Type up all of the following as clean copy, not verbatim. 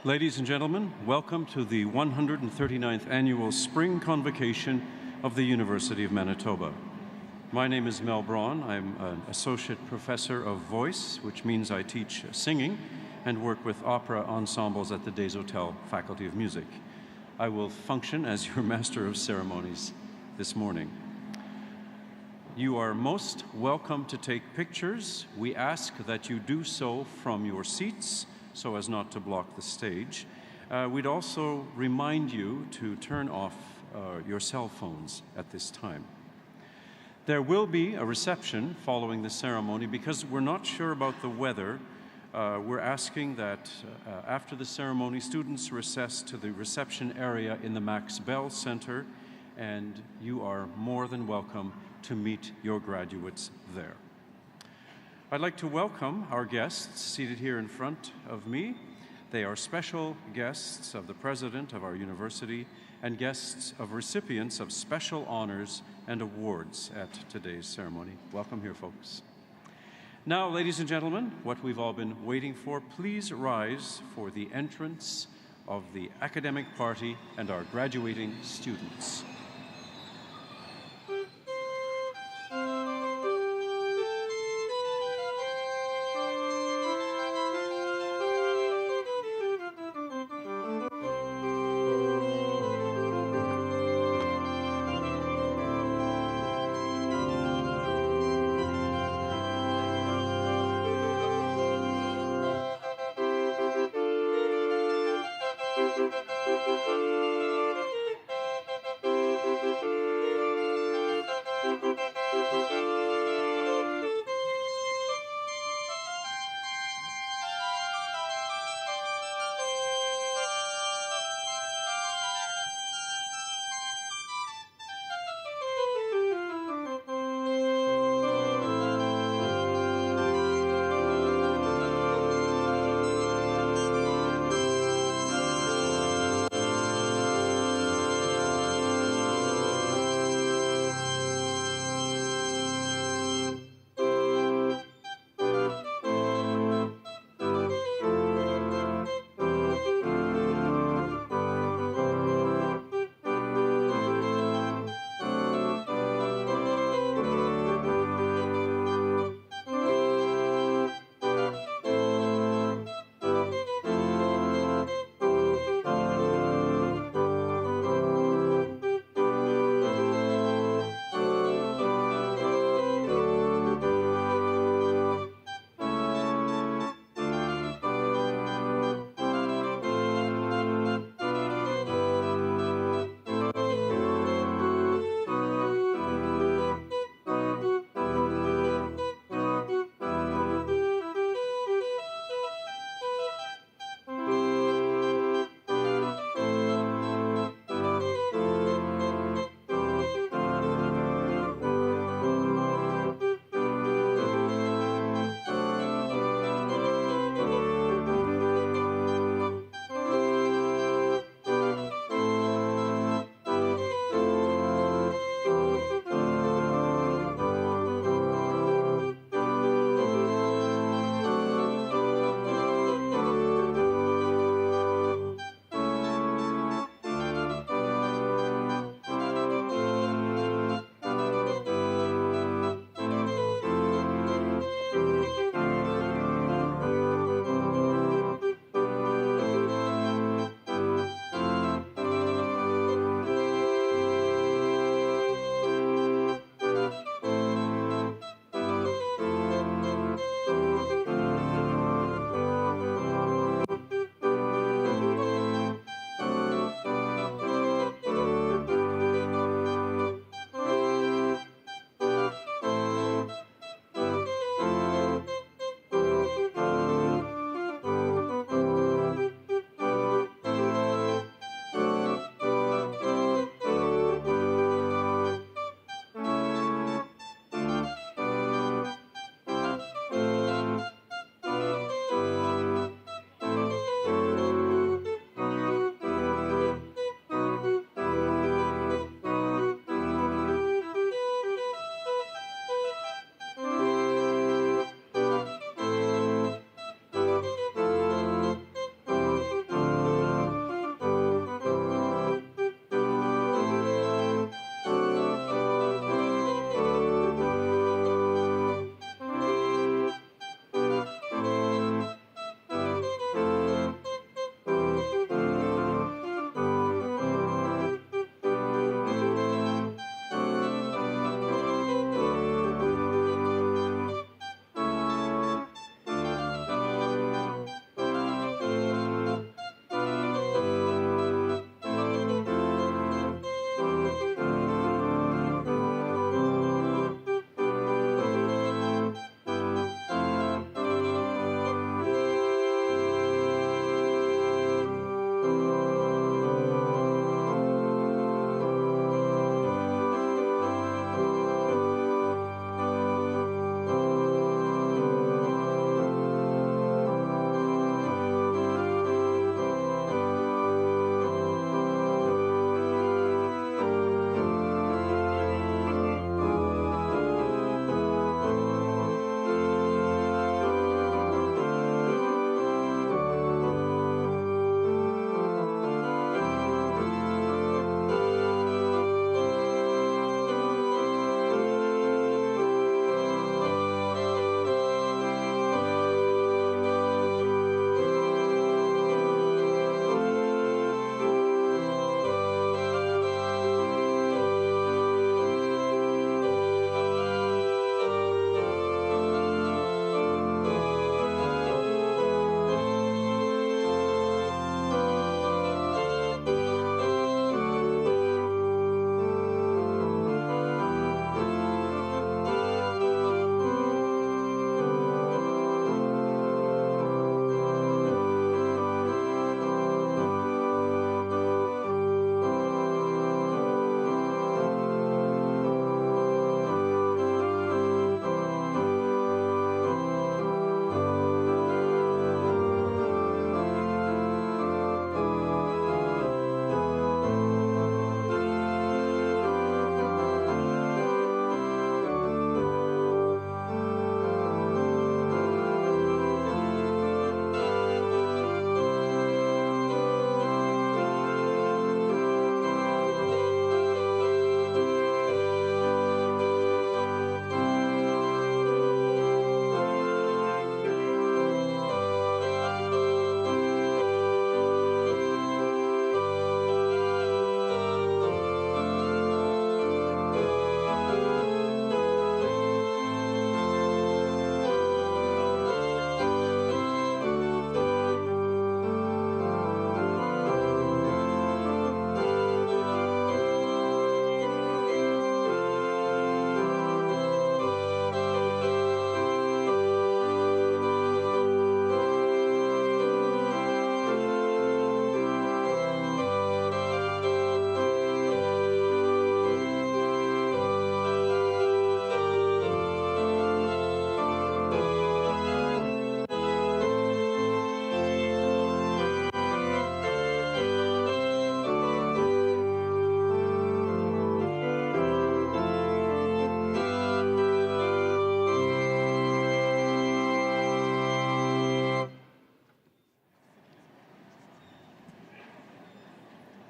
Ladies and gentlemen, welcome to the 139th Annual Spring Convocation of the University of Manitoba. My name is Mel Braun. I'm an Associate Professor of Voice, which means I teach singing and work with opera ensembles at the Des Hôtels Faculty of Music. I will function as your Master of Ceremonies this morning. You are most welcome to take pictures. We ask that you do so from your seats so as not to block the stage. We'd also remind you to turn off your cell phones at this time. There will be a reception following the ceremony. Because we're not sure about the weather, we're asking that after the ceremony, students recess to the reception area in the Max Bell Center, and you are more than welcome to meet your graduates there. I'd like to welcome our guests seated here in front of me. They are special guests of the President of our university and guests of recipients of special honors and awards at today's ceremony. Welcome here, folks. Now, ladies and gentlemen, what we've all been waiting for, please rise for the entrance of the academic party and our graduating students.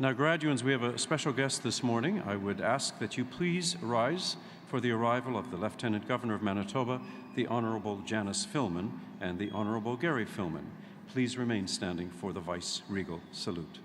Now, graduands, we have a special guest this morning. I would ask that you please rise for the arrival of the Lieutenant Governor of Manitoba, the Honorable Janice Filman, and the Honorable Gary Filman. Please remain standing for the vice-regal salute.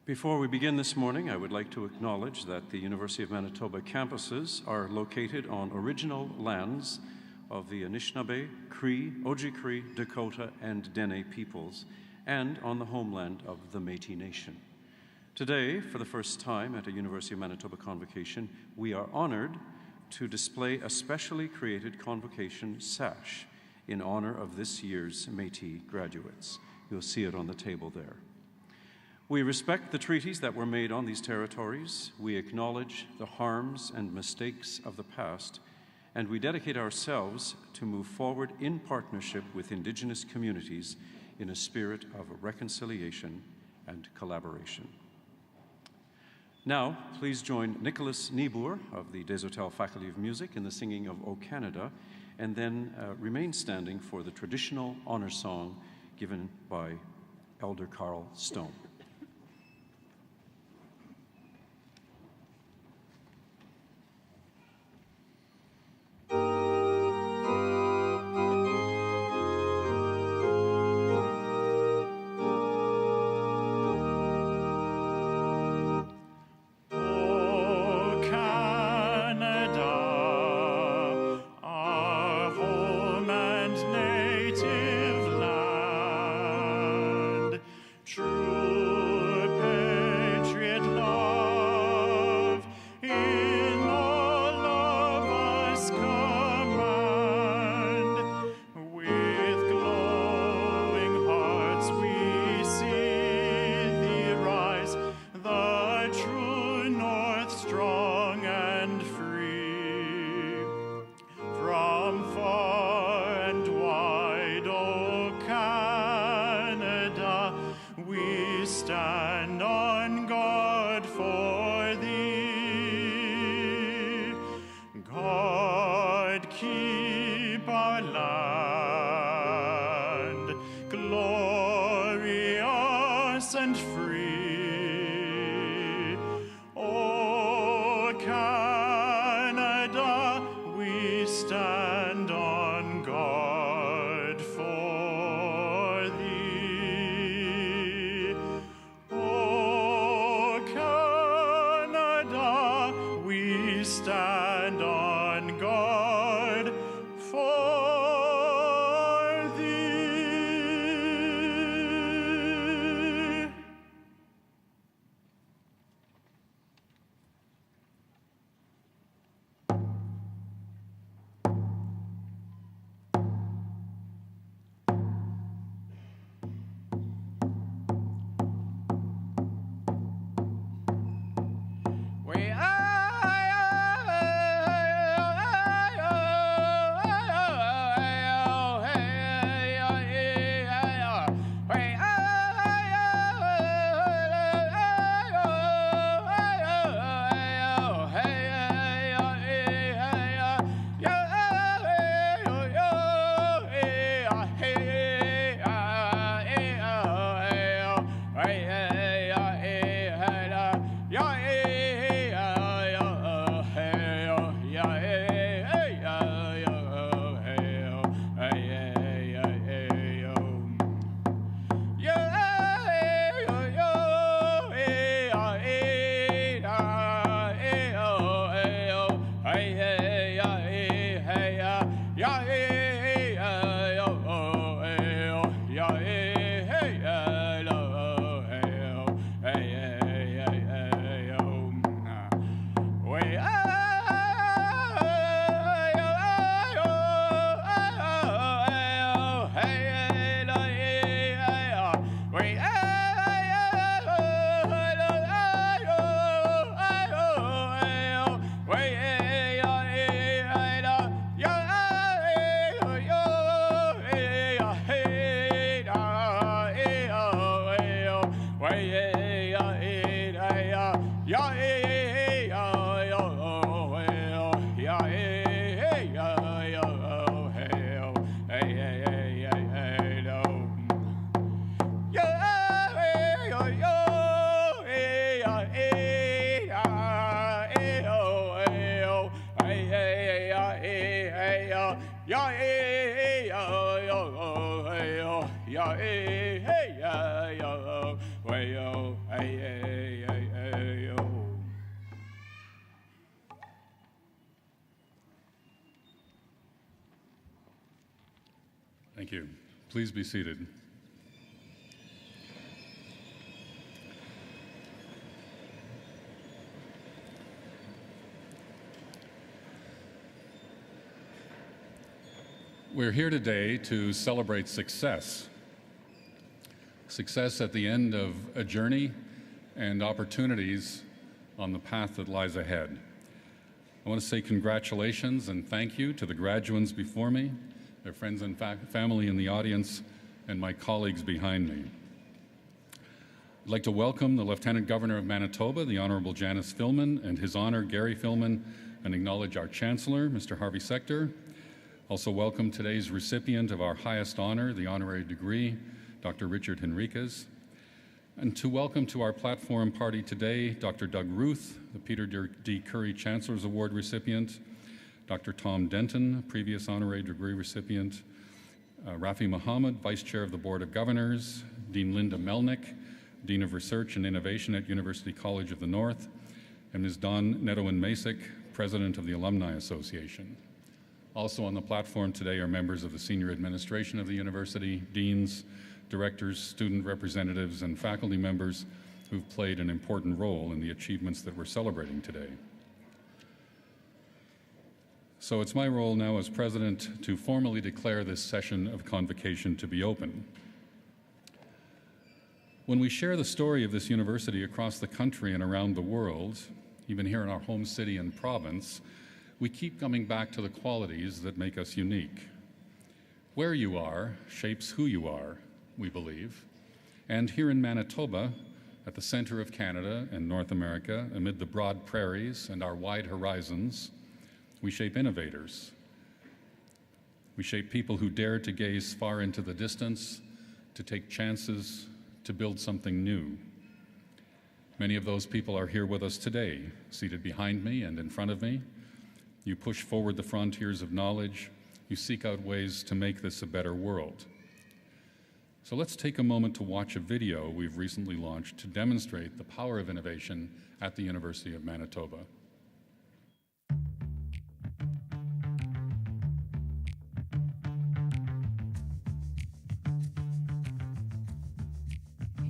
Before we begin this morning, I would like to acknowledge that the University of Manitoba campuses are located on original lands of the Anishinaabe, Cree, Ojibwe, Dakota, and Dene peoples, and on the homeland of the Métis Nation. Today, for the first time at a University of Manitoba convocation, we are honored to display a specially created convocation sash in honor of this year's Métis graduates. You'll see it on the table there. We respect the treaties that were made on these territories. We acknowledge the harms and mistakes of the past, and we dedicate ourselves to move forward in partnership with Indigenous communities in a spirit of reconciliation and collaboration. Now, please join Nicholas Niebuhr of the Desautels Faculty of Music in the singing of O Canada, and then remain standing for the traditional honor song given by Elder Carl Stone. Thank you. Please be seated. We're here today to celebrate success. Success at the end of a journey and opportunities on the path that lies ahead. I want to say congratulations and thank you to the graduands before me, their friends and family in the audience, and my colleagues behind me. I'd like to welcome the Lieutenant Governor of Manitoba, the Honorable Janice Filmon, and His Honor Gary Filmon, and acknowledge our Chancellor, Mr. Harvey Sector. Also welcome today's recipient of our highest honor, the honorary degree, Dr. Richard Henriquez. And to welcome to our platform party today, Dr. Doug Ruth, the Peter D. Curry Chancellor's Award recipient, Dr. Tom Denton, previous honorary degree recipient, Rafi Muhammad, Vice Chair of the Board of Governors, Dean Linda Melnick, Dean of Research and Innovation at University College of the North, and Ms. Dawn Netowin-Masick, President of the Alumni Association. Also on the platform today are members of the senior administration of the university, deans, directors, student representatives, and faculty members who've played an important role in the achievements that we're celebrating today. So it's my role now as president to formally declare this session of convocation to be open. When we share the story of this university across the country and around the world, even here in our home city and province, we keep coming back to the qualities that make us unique. Where you are shapes who you are, we believe. And here in Manitoba, at the center of Canada and North America, amid the broad prairies and our wide horizons, we shape innovators. We shape people who dare to gaze far into the distance, to take chances, to build something new. Many of those people are here with us today, seated behind me and in front of me. You push forward the frontiers of knowledge. You seek out ways to make this a better world. So let's take a moment to watch a video we've recently launched to demonstrate the power of innovation at the University of Manitoba.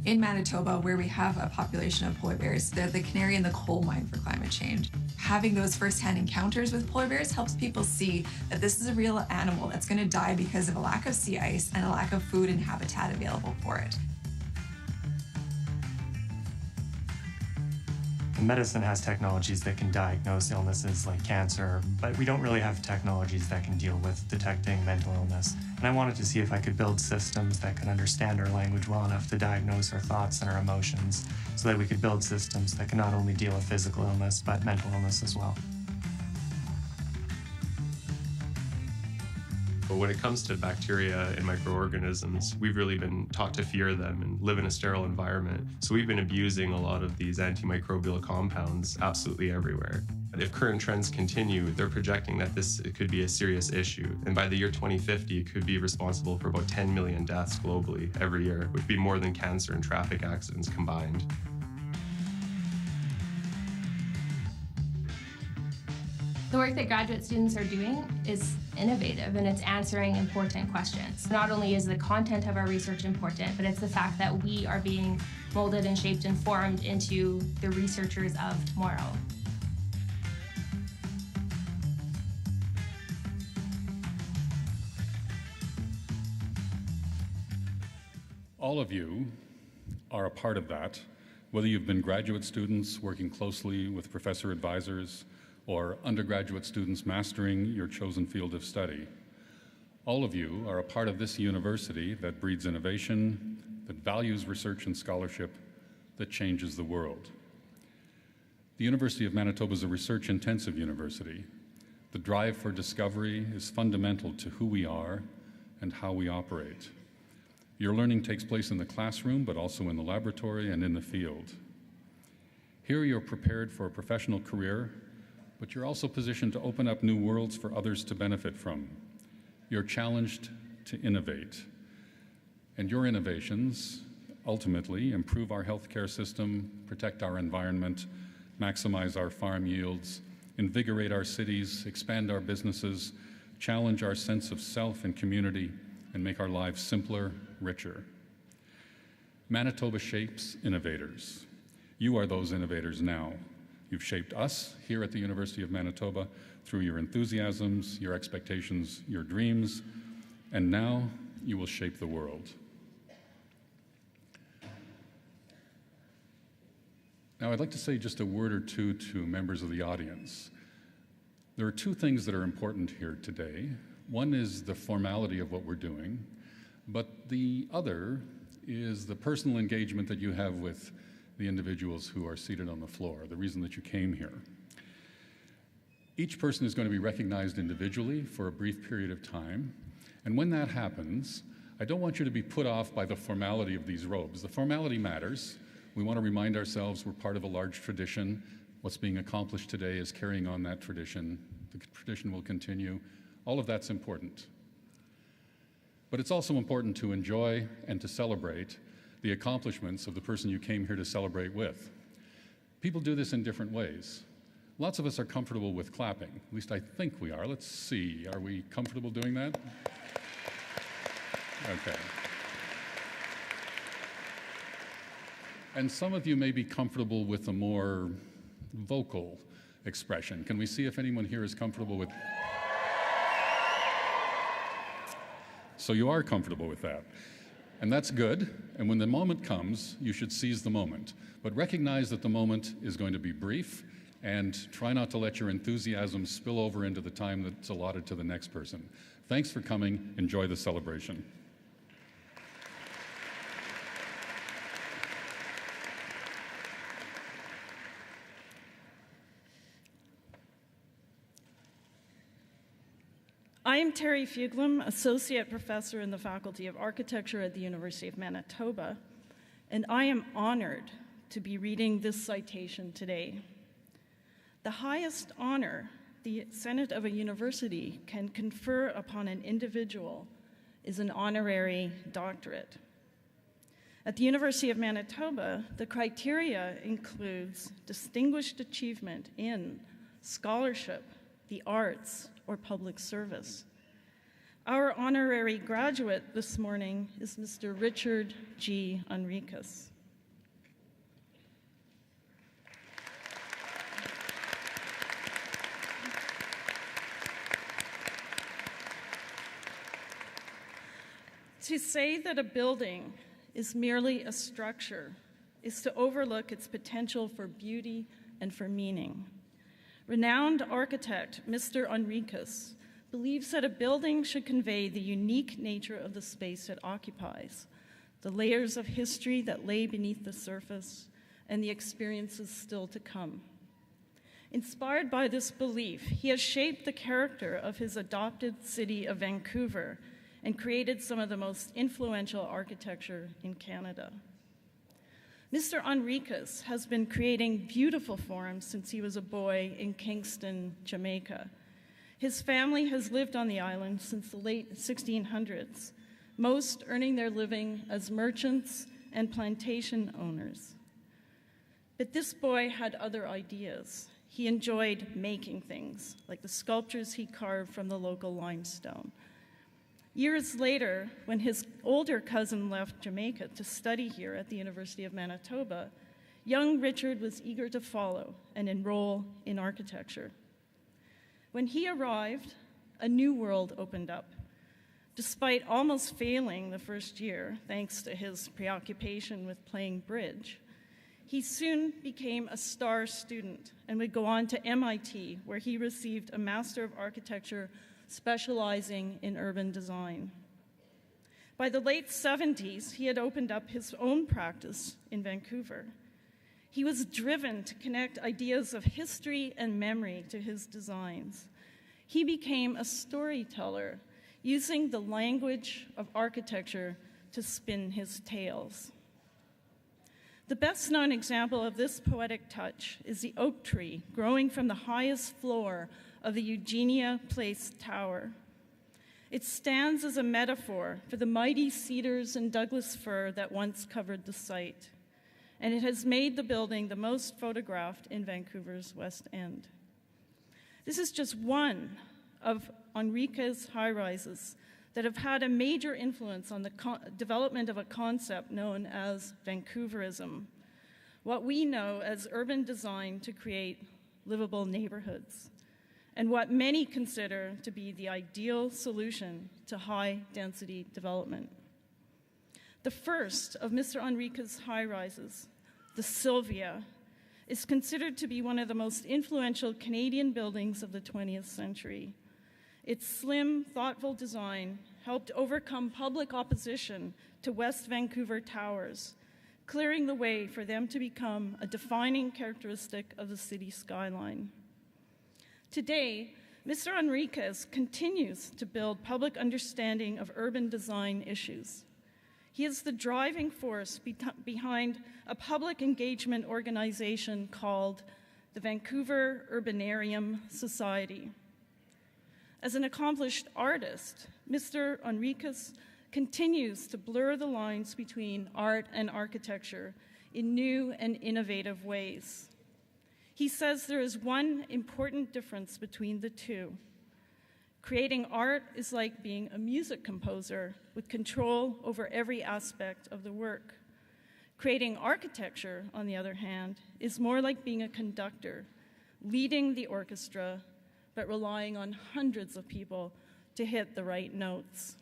In Manitoba, where we have a population of polar bears, they're the canary in the coal mine for climate change. Having those firsthand encounters with polar bears helps people see that this is a real animal that's going to die because of a lack of sea ice and a lack of food and habitat available for it. Medicine has technologies that can diagnose illnesses like cancer, but we don't really have technologies that can deal with detecting mental illness. And I wanted to see if I could build systems that could understand our language well enough to diagnose our thoughts and our emotions, so that we could build systems that can not only deal with physical illness, but mental illness as well. But when it comes to bacteria and microorganisms, we've really been taught to fear them and live in a sterile environment. So we've been abusing a lot of these antimicrobial compounds absolutely everywhere. If current trends continue, they're projecting that it could be a serious issue. And by the year 2050, it could be responsible for about 10 million deaths globally every year, which would be more than cancer and traffic accidents combined. The work that graduate students are doing is innovative, and it's answering important questions. Not only is the content of our research important, but it's the fact that we are being molded and shaped and formed into the researchers of tomorrow. All of you are a part of that, whether you've been graduate students working closely with professor advisors, or undergraduate students mastering your chosen field of study. All of you are a part of this university that breeds innovation, that values research and scholarship, that changes the world. The University of Manitoba is a research-intensive university. The drive for discovery is fundamental to who we are and how we operate. Your learning takes place in the classroom, but also in the laboratory and in the field. Here you're prepared for a professional career, but you're also positioned to open up new worlds for others to benefit from. You're challenged to innovate. And your innovations ultimately improve our healthcare system, protect our environment, maximize our farm yields, invigorate our cities, expand our businesses, challenge our sense of self and community, and make our lives simpler, richer. Manitoba shapes innovators. You are those innovators now. You've shaped us here at the University of Manitoba through your enthusiasms, your expectations, your dreams, and now you will shape the world. Now, I'd like to say just a word or two to members of the audience. There are two things that are important here today. One is the formality of what we're doing, but the other is the personal engagement that you have with the individuals who are seated on the floor, the reason that you came here. Each person is going to be recognized individually for a brief period of time, and when that happens, I don't want you to be put off by the formality of these robes. The formality matters. We want to remind ourselves we're part of a large tradition. What's being accomplished today is carrying on that tradition. The tradition will continue. All of that's important. But it's also important to enjoy and to celebrate the accomplishments of the person you came here to celebrate with. People do this in different ways. Lots of us are comfortable with clapping. At least I think we are. Let's see. Are we comfortable doing that? Okay. And some of you may be comfortable with a more vocal expression. Can we see if anyone here is comfortable with? So you are comfortable with that. And that's good. And when the moment comes, you should seize the moment. But recognize that the moment is going to be brief, and try not to let your enthusiasm spill over into the time that's allotted to the next person. Thanks for coming. Enjoy the celebration. I am Terry Fuglem, Associate Professor in the Faculty of Architecture at the University of Manitoba, and I am honored to be reading this citation today. The highest honor the Senate of a university can confer upon an individual is an honorary doctorate. At the University of Manitoba, the criteria includes distinguished achievement in scholarship, the arts, or public service. Our honorary graduate this morning is Mr. Richard G. Henriquez. To say that a building is merely a structure is to overlook its potential for beauty and for meaning. Renowned architect Mr. Henriquez believes that a building should convey the unique nature of the space it occupies, the layers of history that lay beneath the surface, and the experiences still to come. Inspired by this belief, he has shaped the character of his adopted city of Vancouver and created some of the most influential architecture in Canada. Mr. Henriquez has been creating beautiful forms since he was a boy in Kingston, Jamaica. His family has lived on the island since the late 1600s, most earning their living as merchants and plantation owners. But this boy had other ideas. He enjoyed making things, like the sculptures he carved from the local limestone. Years later, when his older cousin left Jamaica to study here at the University of Manitoba, young Richard was eager to follow and enroll in architecture. When he arrived, a new world opened up. Despite almost failing the first year, thanks to his preoccupation with playing bridge, he soon became a star student and would go on to MIT, where he received a Master of Architecture specializing in urban design. By the late 70s, he had opened up his own practice in Vancouver. He was driven to connect ideas of history and memory to his designs. He became a storyteller, using the language of architecture to spin his tales. The best known example of this poetic touch is the oak tree growing from the highest floor of the Eugenia Place Tower. It stands as a metaphor for the mighty cedars and Douglas fir that once covered the site, and it has made the building the most photographed in Vancouver's West End. This is just one of Henriquez high-rises that have had a major influence on the development of a concept known as Vancouverism, what we know as urban design to create livable neighborhoods, and what many consider to be the ideal solution to high-density development. The first of Mr. Henriquez's high-rises, the Sylvia, is considered to be one of the most influential Canadian buildings of the 20th century. Its slim, thoughtful design helped overcome public opposition to West Vancouver towers, clearing the way for them to become a defining characteristic of the city skyline. Today, Mr. Henriquez continues to build public understanding of urban design issues. He is the driving force behind a public engagement organization called the Vancouver Urbanarium Society. As an accomplished artist, Mr. Henriquez continues to blur the lines between art and architecture in new and innovative ways. He says there is one important difference between the two. Creating art is like being a music composer with control over every aspect of the work. Creating architecture, on the other hand, is more like being a conductor, leading the orchestra, but relying on hundreds of people to hit the right notes.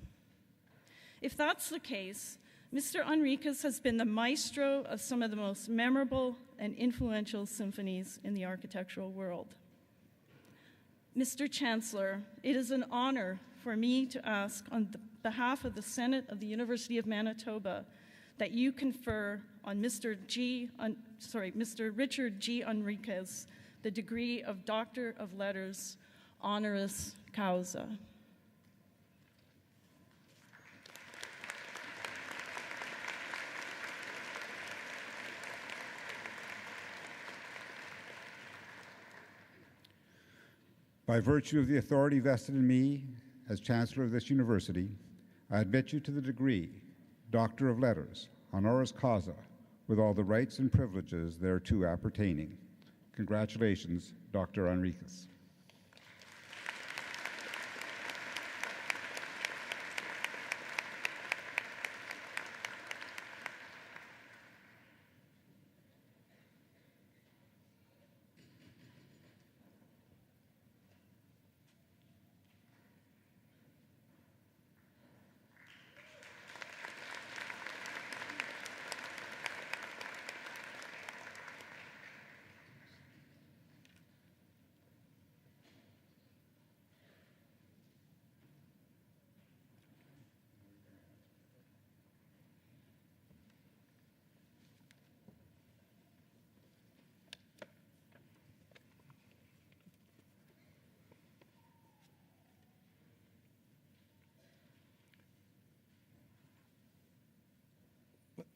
If that's the case, Mr. Henriquez has been the maestro of some of the most memorable and influential symphonies in the architectural world. Mr. Chancellor, it is an honor for me to ask on behalf of the Senate of the University of Manitoba that you confer on Mr. Richard G. Henriquez the degree of Doctor of Letters, honoris causa. By virtue of the authority vested in me as Chancellor of this university, I admit you to the degree Doctor of Letters, honoris causa, with all the rights and privileges thereto appertaining. Congratulations, Dr. Henriquez.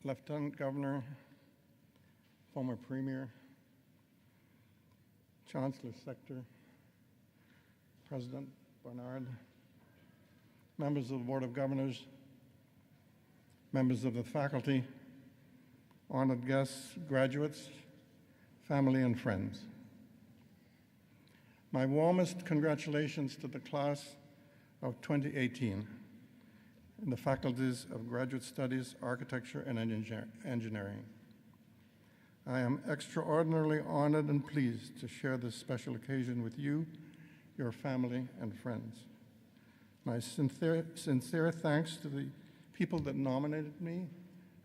Lieutenant Governor, former Premier, Chancellor Sector, President Bernard, members of the Board of Governors, members of the faculty, honored guests, graduates, family and friends. My warmest congratulations to the class of 2018 in the faculties of Graduate Studies, Architecture, and Engineering. I am extraordinarily honored and pleased to share this special occasion with you, your family, and friends. My sincere thanks to the people that nominated me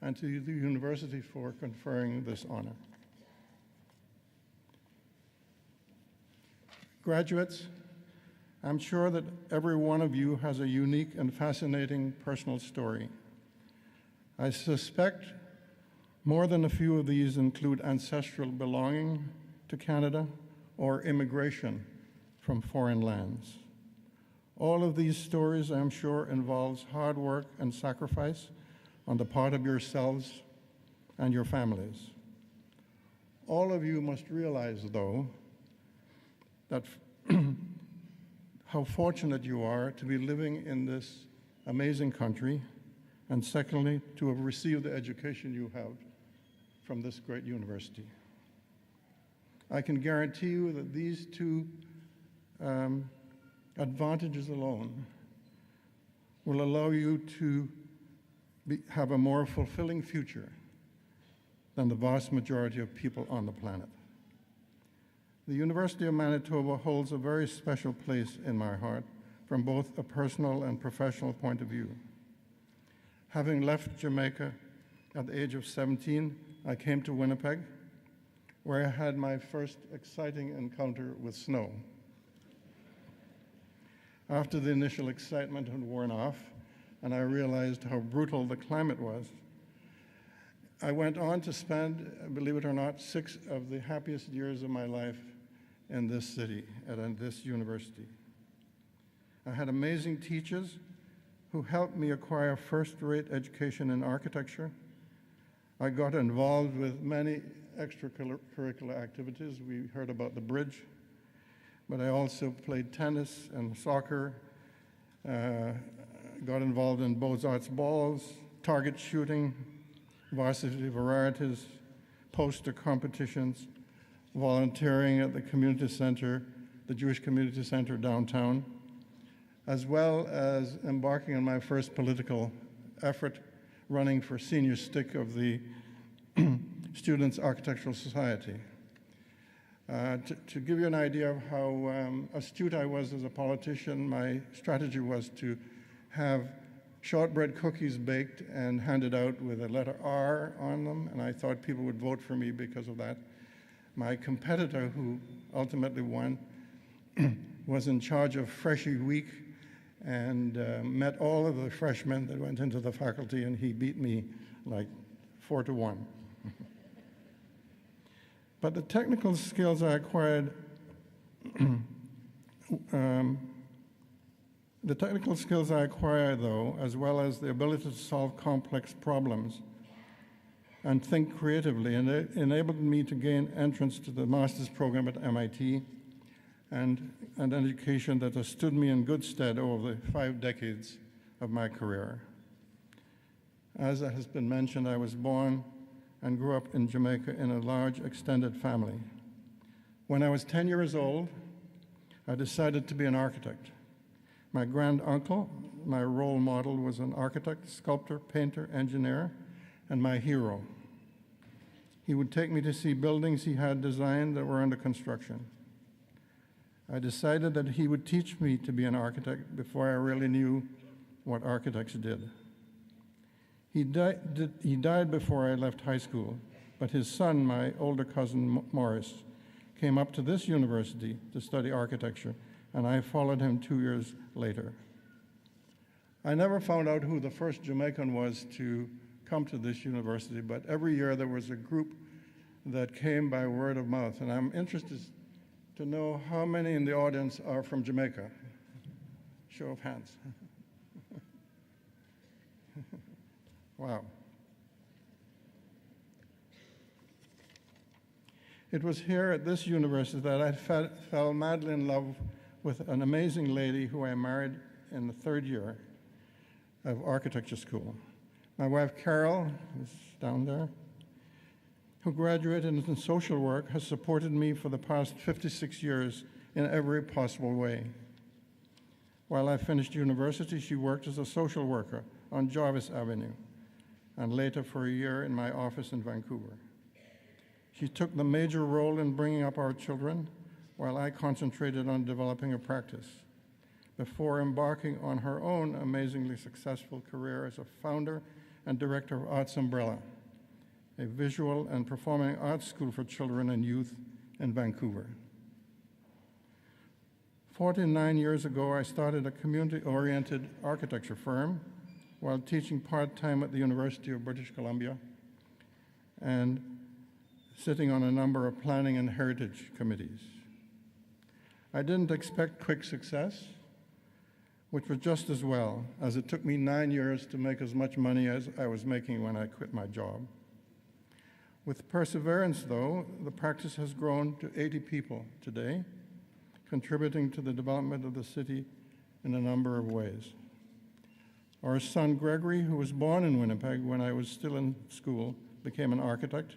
and to the university for conferring this honor. Graduates, I'm sure that every one of you has a unique and fascinating personal story. I suspect more than a few of these include ancestral belonging to Canada or immigration from foreign lands. All of these stories, I'm sure, involves hard work and sacrifice on the part of yourselves and your families. All of you must realize, though, that how fortunate you are to be living in this amazing country, and secondly, to have received the education you have from this great university. I can guarantee you that these two advantages alone will allow you to have a more fulfilling future than the vast majority of people on the planet. The University of Manitoba holds a very special place in my heart from both a personal and professional point of view. Having left Jamaica at the age of 17, I came to Winnipeg, where I had my first exciting encounter with snow. After the initial excitement had worn off, and I realized how brutal the climate was, I went on to spend, believe it or not, 6 of the happiest years of my life in this city, at this university. I had amazing teachers who helped me acquire first-rate education in architecture. I got involved with many extracurricular activities. We heard about the bridge, but I also played tennis and soccer, got involved in Beaux-Arts balls, target shooting, varsity varieties, poster competitions, volunteering at the community center, the Jewish Community Center downtown, as well as embarking on my first political effort, running for senior stick of the Students' Architectural Society. To give you an idea of how astute I was as a politician, my strategy was to have shortbread cookies baked and handed out with a letter R on them, and I thought people would vote for me because of that. My competitor, who ultimately won, was in charge of Freshie Week and met all of the freshmen that went into the faculty, and he beat me like 4-1. But the technical skills I acquired, though, as well as the ability to solve complex problems and think creatively, enabled me to gain entrance to the master's program at MIT and an education that has stood me in good stead over the 5 decades of my career. As has been mentioned, I was born and grew up in Jamaica in a large extended family. When I was 10 years old, I decided to be an architect. My granduncle, my role model, was an architect, sculptor, painter, engineer, and my hero. He would take me to see buildings he had designed that were under construction. I decided that he would teach me to be an architect before I really knew what architects did. He died before I left high school, but his son, my older cousin Morris, came up to this university to study architecture, and I followed him 2 years later. I never found out who the first Jamaican was to come to this university, but every year there was a group that came by word of mouth, and I'm interested to know how many in the audience are from Jamaica. Show of hands. Wow. It was here at this university that I fell madly in love with an amazing lady who I married in the 3rd year of architecture school. My wife, Carol, is down there, who graduated in social work, has supported me for the past 56 years in every possible way. While I finished university, she worked as a social worker on Jarvis Avenue, and later for a year in my office in Vancouver. She took the major role in bringing up our children, while I concentrated on developing a practice, before embarking on her own amazingly successful career as a founder and director of Arts Umbrella, a visual and performing arts school for children and youth in Vancouver. 49 years ago, I started a community-oriented architecture firm while teaching part-time at the University of British Columbia and sitting on a number of planning and heritage committees. I didn't expect quick success, which was just as well, as it took me 9 years to make as much money as I was making when I quit my job. With perseverance, though, the practice has grown to 80 people today, contributing to the development of the city in a number of ways. Our son Gregory, who was born in Winnipeg when I was still in school, became an architect.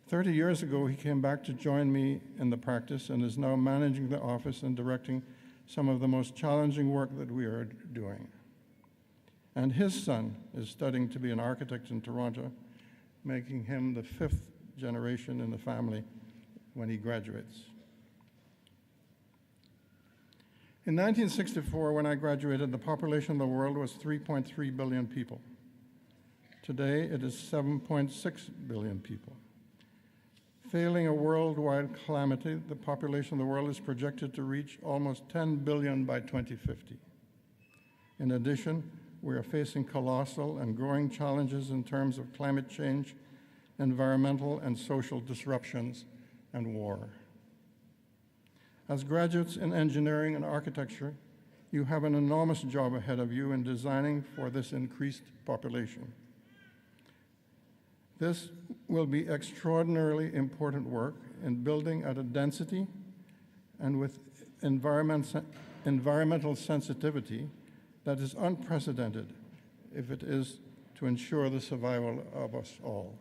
30 years ago, he came back to join me in the practice and is now managing the office and directing some of the most challenging work that we are doing. And his son is studying to be an architect in Toronto, making him the 5th generation in the family when he graduates. In 1964, when I graduated, the population of the world was 3.3 billion people. Today, it is 7.6 billion people. Failing a worldwide calamity, the population of the world is projected to reach almost 10 billion by 2050. In addition, we are facing colossal and growing challenges in terms of climate change, environmental and social disruptions, and war. As graduates in engineering and architecture, you have an enormous job ahead of you in designing for this increased population. This will be extraordinarily important work in building at a density and with environmental sensitivity that is unprecedented if it is to ensure the survival of us all.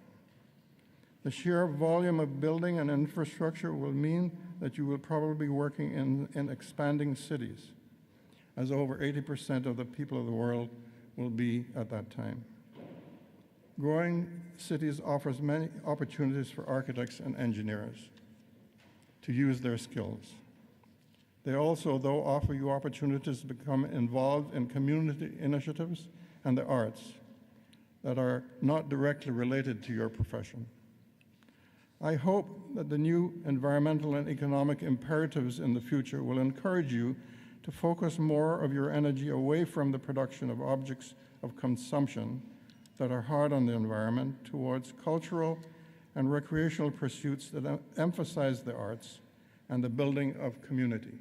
The sheer volume of building and infrastructure will mean that you will probably be working in expanding cities, as over 80% of the people of the world will be at that time. Growing cities offers many opportunities for architects and engineers to use their skills. They also, though, offer you opportunities to become involved in community initiatives and the arts that are not directly related to your profession. I hope that the new environmental and economic imperatives in the future will encourage you to focus more of your energy away from the production of objects of consumption that are hard on the environment towards cultural and recreational pursuits that emphasize the arts and the building of community.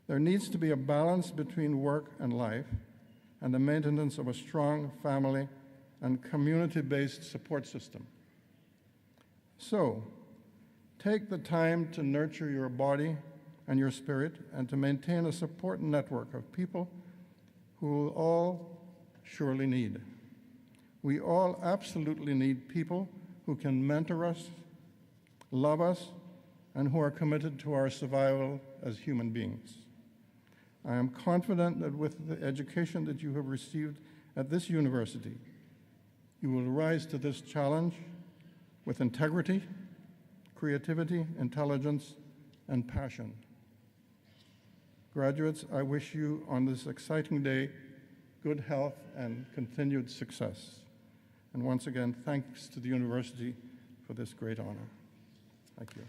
There needs to be a balance between work and life and the maintenance of a strong family and community-based support system. So, take the time to nurture your body and your spirit and to maintain a support network of people who will all surely need. We all absolutely need people who can mentor us, love us, and who are committed to our survival as human beings. I am confident that with the education that you have received at this university, you will rise to this challenge with integrity, creativity, intelligence, and passion. Graduates, I wish you on this exciting day good health and continued success. And once again, thanks to the university for this great honor. Thank you.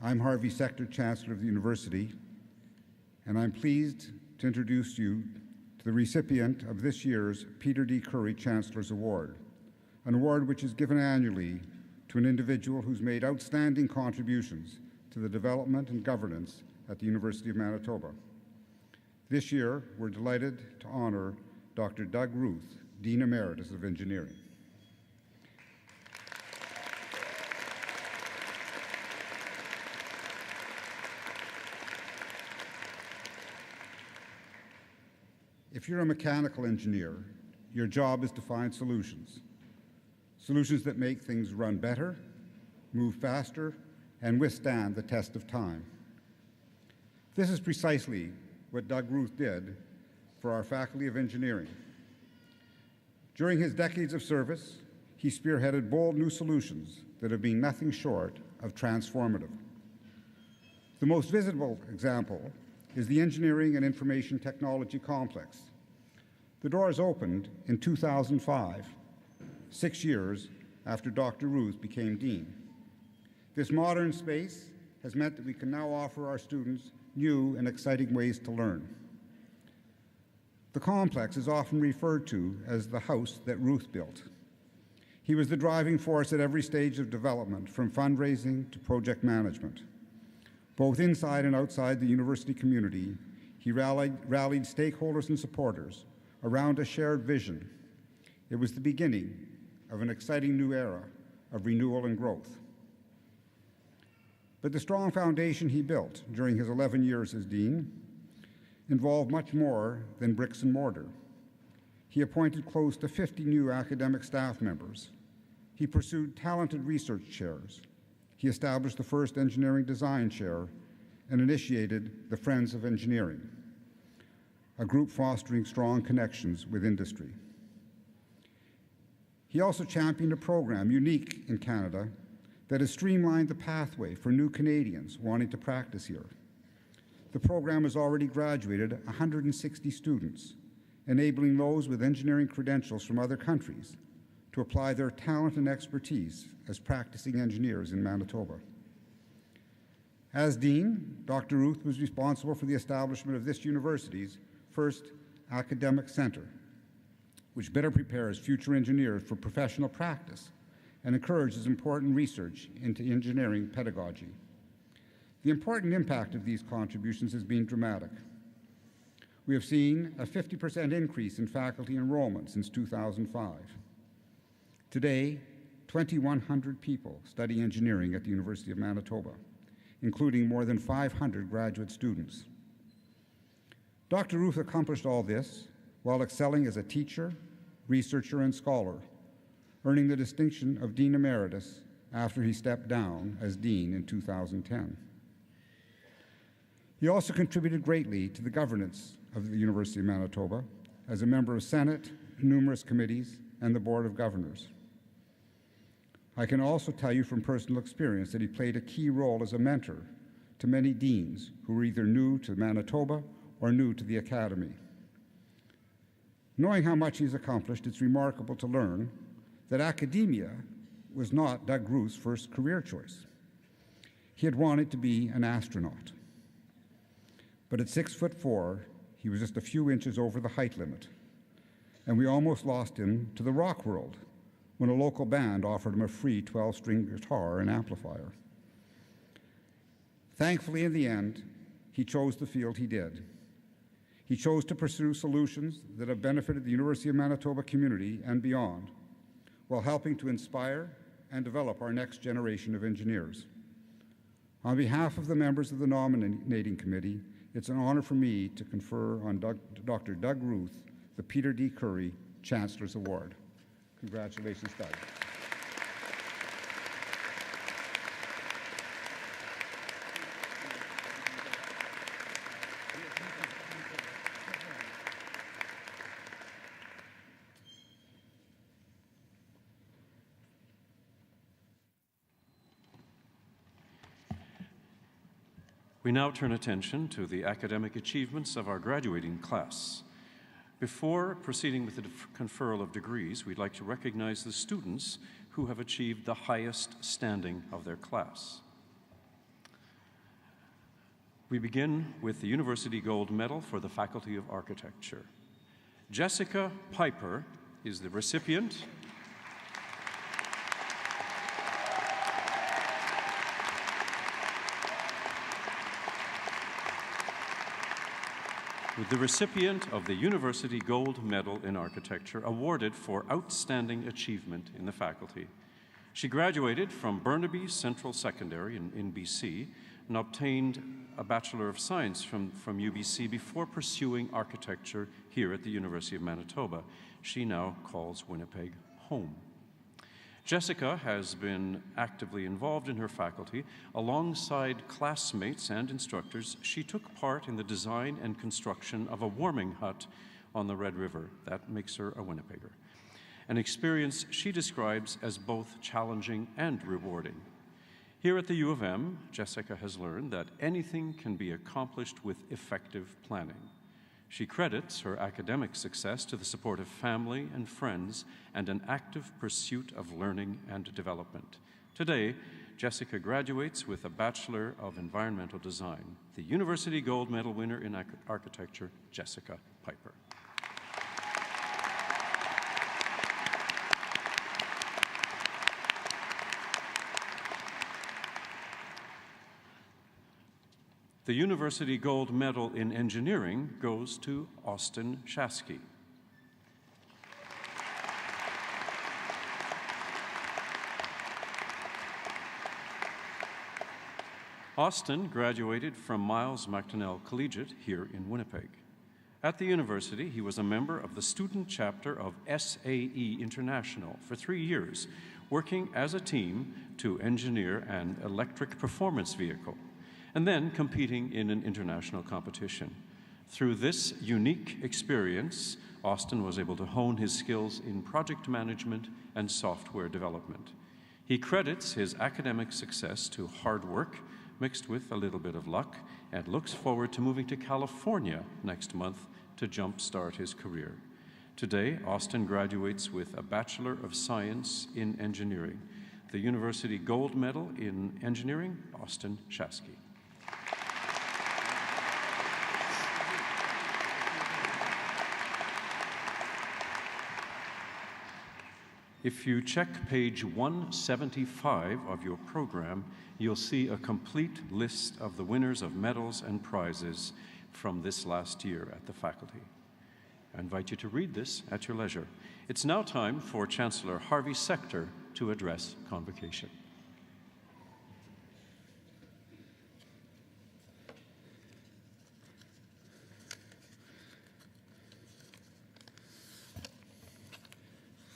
I'm Harvey Sector, Chancellor of the University, and I'm pleased to introduce you to the recipient of this year's Peter D. Currie Chancellor's Award, an award which is given annually to an individual who's made outstanding contributions to the development and governance at the University of Manitoba. This year, we're delighted to honor Dr. Doug Ruth, Dean Emeritus of Engineering. If you're a mechanical engineer, your job is to find solutions. Solutions that make things run better, move faster, and withstand the test of time. This is precisely what Doug Ruth did for our Faculty of Engineering. During his decades of service, he spearheaded bold new solutions that have been nothing short of transformative. The most visible example is the Engineering and Information Technology Complex. The doors opened in 2005, 6 years after Dr. Ruth became Dean. This modern space has meant that we can now offer our students new and exciting ways to learn. The complex is often referred to as the house that Ruth built. He was the driving force at every stage of development, from fundraising to project management. Both inside and outside the university community, he rallied stakeholders and supporters around a shared vision. It was the beginning of an exciting new era of renewal and growth. But the strong foundation he built during his 11 years as dean involved much more than bricks and mortar. He appointed close to 50 new academic staff members. He pursued talented research chairs. He established the first engineering design chair and initiated the Friends of Engineering, a group fostering strong connections with industry. He also championed a program unique in Canada that has streamlined the pathway for new Canadians wanting to practice here. The program has already graduated 160 students, enabling those with engineering credentials from other countries to apply their talent and expertise as practicing engineers in Manitoba. As dean, Dr. Ruth was responsible for the establishment of this university's first academic center, which better prepares future engineers for professional practice and encourages important research into engineering pedagogy. The important impact of these contributions has been dramatic. We have seen a 50% increase in faculty enrollment since 2005. Today, 2,100 people study engineering at the University of Manitoba, including more than 500 graduate students. Dr. Ruth accomplished all this while excelling as a teacher, researcher, and scholar, earning the distinction of Dean Emeritus after he stepped down as Dean in 2010. He also contributed greatly to the governance of the University of Manitoba as a member of Senate, numerous committees, and the Board of Governors. I can also tell you from personal experience that he played a key role as a mentor to many deans who were either new to Manitoba or new to the Academy. Knowing how much he's accomplished, it's remarkable to learn that academia was not Doug Ruth's first career choice. He had wanted to be an astronaut. But at 6'4", he was just a few inches over the height limit, and we almost lost him to the rock world when a local band offered him a free 12-string guitar and amplifier. Thankfully, in the end, he chose the field he did. He chose to pursue solutions that have benefited the University of Manitoba community and beyond, while helping to inspire and develop our next generation of engineers. On behalf of the members of the nominating committee, it's an honor for me to confer on Dr. Doug Ruth the Peter D. Curry Chancellor's Award. Congratulations, Doug. We now turn attention to the academic achievements of our graduating class. Before proceeding with the conferral of degrees, we'd like to recognize the students who have achieved the highest standing of their class. We begin with the University Gold Medal for the Faculty of Architecture. Jessica Piper is the recipient. The recipient of the University Gold Medal in Architecture, awarded for outstanding achievement in the faculty. She graduated from Burnaby Central Secondary in BC and obtained a Bachelor of Science from UBC before pursuing architecture here at the University of Manitoba. She now calls Winnipeg home. Jessica has been actively involved in her faculty. Alongside classmates and instructors, she took part in the design and construction of a warming hut on the Red River. That makes her a Winnipegger. An experience she describes as both challenging and rewarding. Here at the U of M, Jessica has learned that anything can be accomplished with effective planning. She credits her academic success to the support of family and friends and an active pursuit of learning and development. Today, Jessica graduates with a Bachelor of Environmental Design. The University Gold Medal winner in Architecture, Jessica Piper. The University Gold Medal in Engineering goes to Austin Shasky. Austin graduated from Miles MacDonnell Collegiate here in Winnipeg. At the university, he was a member of the student chapter of SAE International for 3 years, working as a team to engineer an electric performance vehicle, and then competing in an international competition. Through this unique experience, Austin was able to hone his skills in project management and software development. He credits his academic success to hard work, mixed with a little bit of luck, and looks forward to moving to California next month to jumpstart his career. Today, Austin graduates with a Bachelor of Science in Engineering. The University Gold Medal in Engineering, Austin Shasky. If you check page 175 of your program, you'll see a complete list of the winners of medals and prizes from this last year at the faculty. I invite you to read this at your leisure. It's now time for Chancellor Harvey Sector to address Convocation.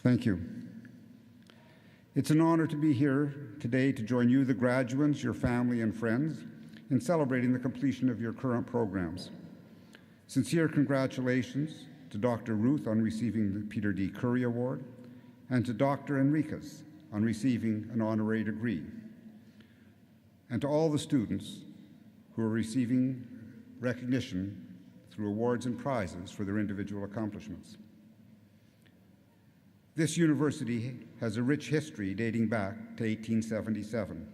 Thank you. It's an honor to be here today to join you, the graduands, your family and friends, in celebrating the completion of your current programs. Sincere congratulations to Dr. Ruth on receiving the Peter D. Curry Award, and to Dr. Henriquez on receiving an honorary degree, and to all the students who are receiving recognition through awards and prizes for their individual accomplishments. This university has a rich history dating back to 1877.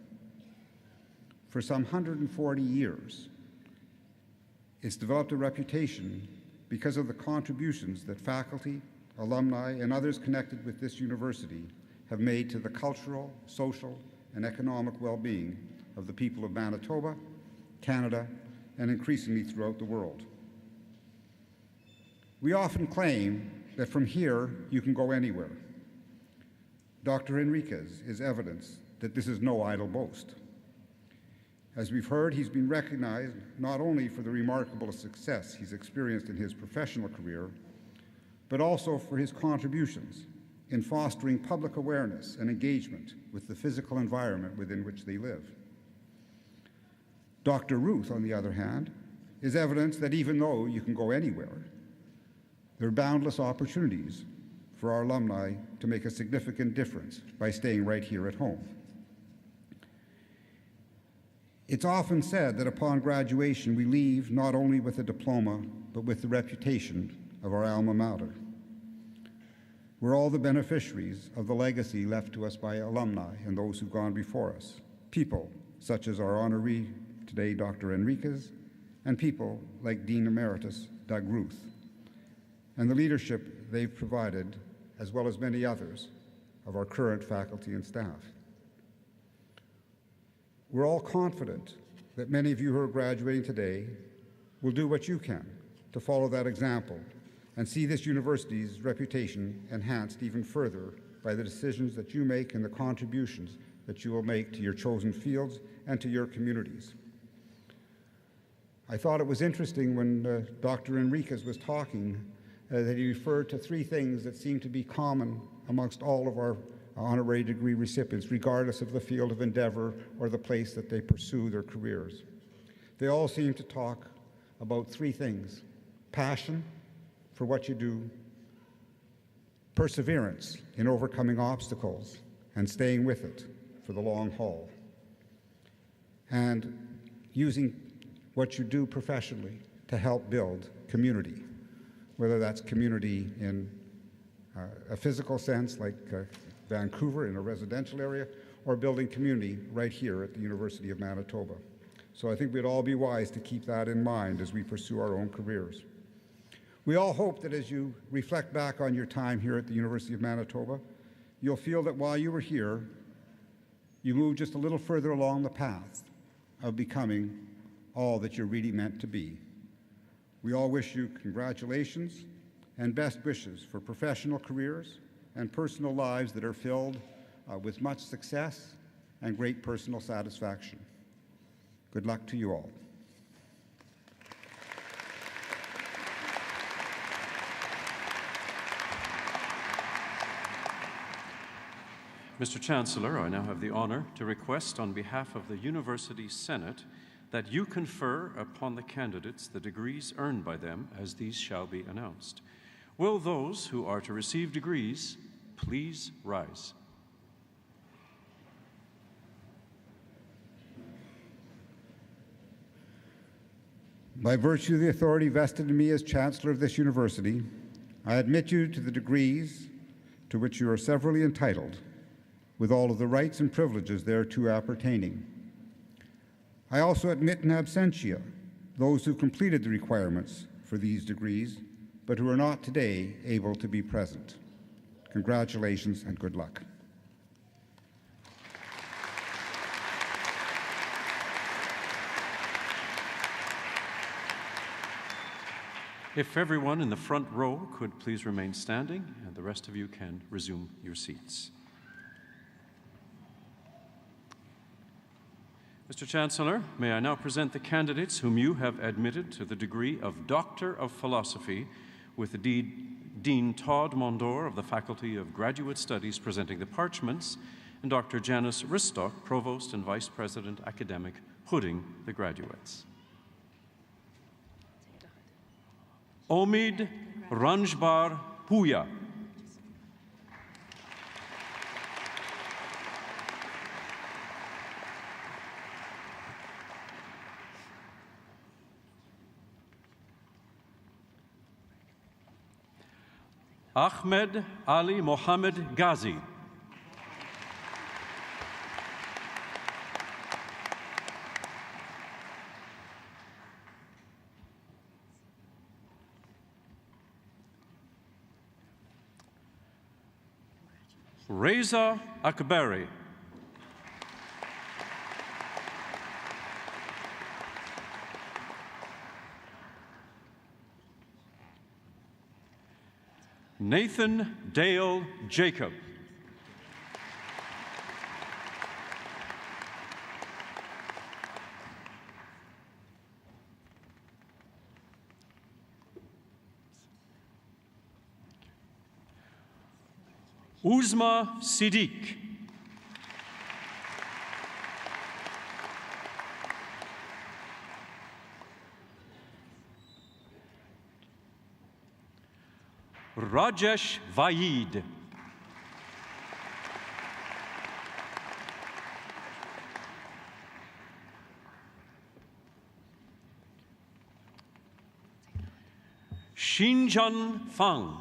For some 140 years, it's developed a reputation because of the contributions that faculty, alumni, and others connected with this university have made to the cultural, social, and economic well-being of the people of Manitoba, Canada, and increasingly throughout the world. We often claim that from here you can go anywhere. Dr. Henriquez is evidence that this is no idle boast. As we've heard, he's been recognized not only for the remarkable success he's experienced in his professional career, but also for his contributions in fostering public awareness and engagement with the physical environment within which they live. Dr. Ruth, on the other hand, is evidence that even though you can go anywhere, there are boundless opportunities for our alumni to make a significant difference by staying right here at home. It's often said that upon graduation, we leave not only with a diploma, but with the reputation of our alma mater. We're all the beneficiaries of the legacy left to us by alumni and those who've gone before us, people such as our honoree today, Dr. Henriquez, and people like Dean Emeritus Doug Ruth, and the leadership they've provided, as well as many others of our current faculty and staff. We're all confident that many of you who are graduating today will do what you can to follow that example and see this university's reputation enhanced even further by the decisions that you make and the contributions that you will make to your chosen fields and to your communities. I thought it was interesting when Dr. Henriquez was talking that he referred to three things that seem to be common amongst all of our honorary degree recipients, regardless of the field of endeavor or the place that they pursue their careers. They all seem to talk about three things: passion for what you do, perseverance in overcoming obstacles and staying with it for the long haul, and using what you do professionally to help build community, whether that's community in a physical sense like Vancouver in a residential area, or building community right here at the University of Manitoba. So I think we'd all be wise to keep that in mind as we pursue our own careers. We all hope that as you reflect back on your time here at the University of Manitoba, you'll feel that while you were here, you moved just a little further along the path of becoming all that you're really meant to be. We all wish you congratulations and best wishes for professional careers and personal lives that are filled with much success and great personal satisfaction. Good luck to you all. Mr. Chancellor, I now have the honor to request on behalf of the University Senate that you confer upon the candidates the degrees earned by them as these shall be announced. Will those who are to receive degrees please rise? By virtue of the authority vested in me as Chancellor of this university, I admit you to the degrees to which you are severally entitled, with all of the rights and privileges thereto appertaining. I also admit in absentia those who completed the requirements for these degrees, but who are not today able to be present. Congratulations and good luck. If everyone in the front row could please remain standing, and the rest of you can resume your seats. Mr. Chancellor, may I now present the candidates whom you have admitted to the degree of Doctor of Philosophy with Dean Todd Mondor of the Faculty of Graduate Studies presenting the parchments, and Dr. Janice Ristock, Provost and Vice President Academic, hooding the graduates. Omid Ranjbar Puya. Ahmed Ali Mohammed Ghazi. Reza Akbari. Nathan Dale Jacob. Uzma Siddiq. Rajesh Vaid. Xinjian Fang.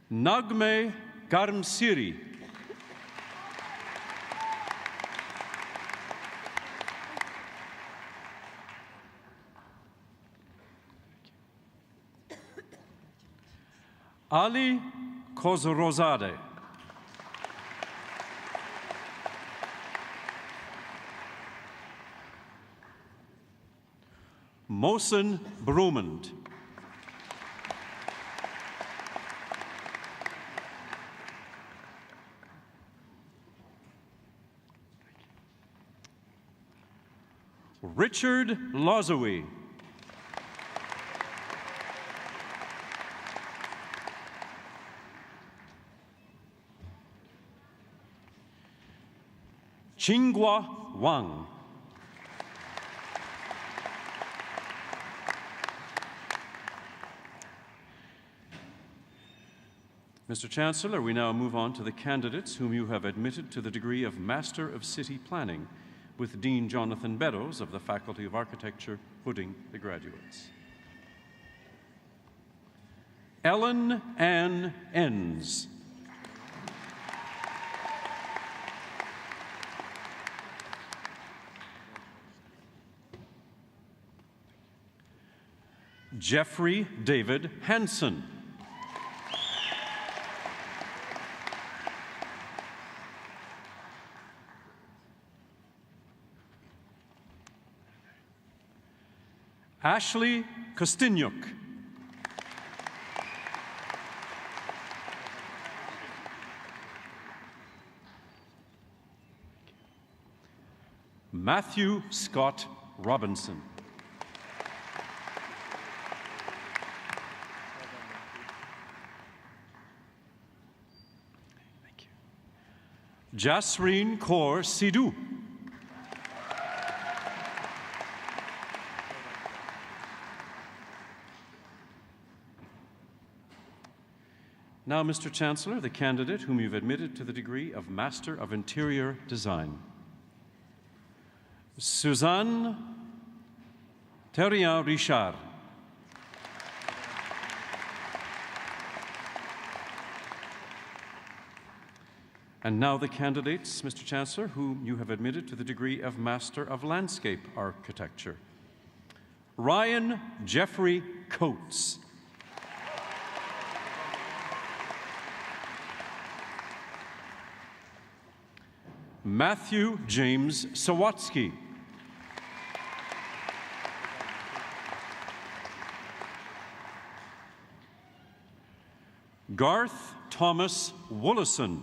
Nagme Garmsiri. Ali Kozrozade. Mohsen Brumand. Richard Lozowy. Qinghua Wang. Mr. Chancellor, we now move on to the candidates whom you have admitted to the degree of Master of City Planning, with Dean Jonathan Beddoes of the Faculty of Architecture hooding the graduates. Ellen Ann Enns. Jeffrey David Hansen. Ashley Kostyniuk. Matthew Scott Robinson. Thank you. Jasreen Kaur Sidhu. Now, Mr. Chancellor, the candidate whom you've admitted to the degree of Master of Interior Design. Suzanne Terrien Richard. And now the candidates, Mr. Chancellor, whom you have admitted to the degree of Master of Landscape Architecture. Ryan Jeffrey Coates. Matthew James Sawatsky. Garth Thomas Wollison.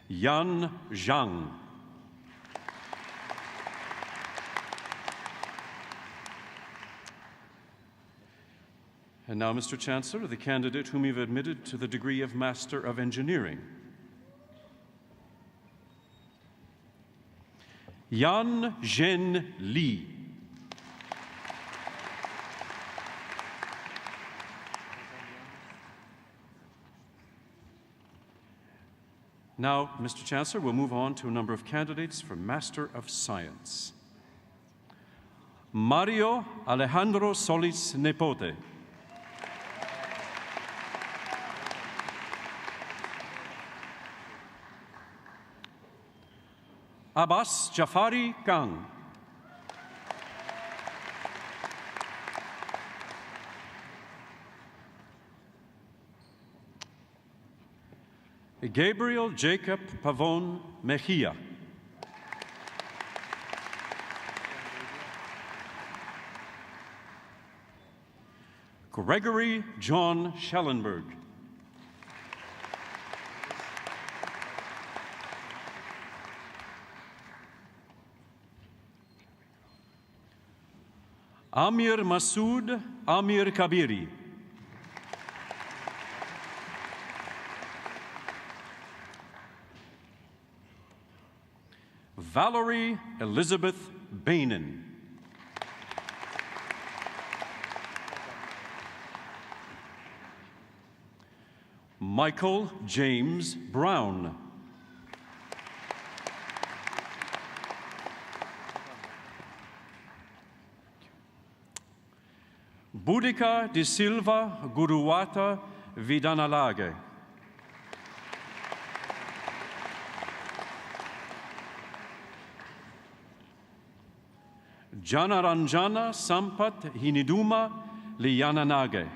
Yan Zhang. And now, Mr. Chancellor, the candidate whom you've admitted to the degree of Master of Engineering. Yan Zhen Li. Now, Mr. Chancellor, we'll move on to a number of candidates for Master of Science. Mario Alejandro Solis Nepote. Abbas Jafari Kang. Gabriel Jacob Pavon Mejia. Gregory John Schellenberg. Amir Masood Amir Kabiri. Valerie Elizabeth Bainan. Michael James Brown. Boudica de Silva Guruwata Vidanalage. Janaranjana Sampat Hiniduma Liyananage.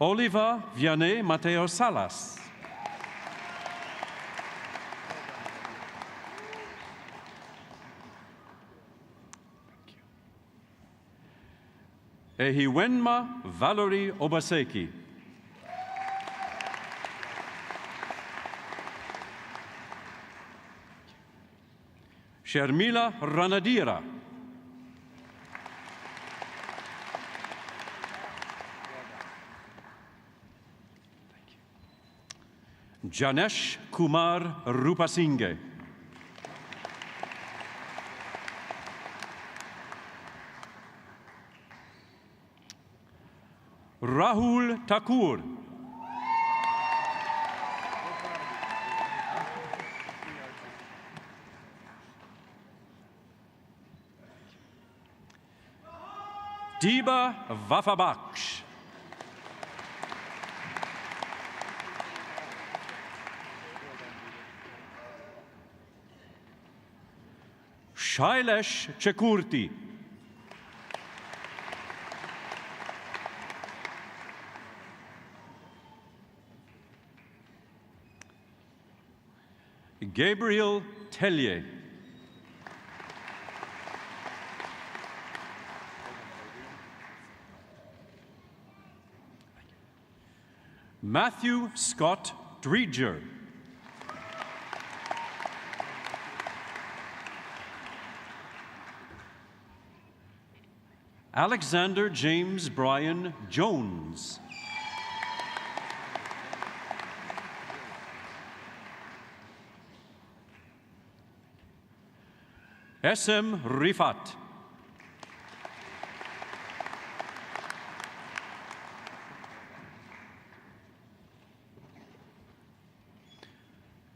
Oliva Vianney Mateo Salas. Ehiwenma Valerie Obaseki. Sharmila Ranadira. Janesh Kumar Rupasinghe. Rahul Thakur. Diba Vafabaksh. Shailesh Chakurti. Gabriel Tellier. Matthew Scott Dreger. Alexander James Bryan Jones. SM Rifat.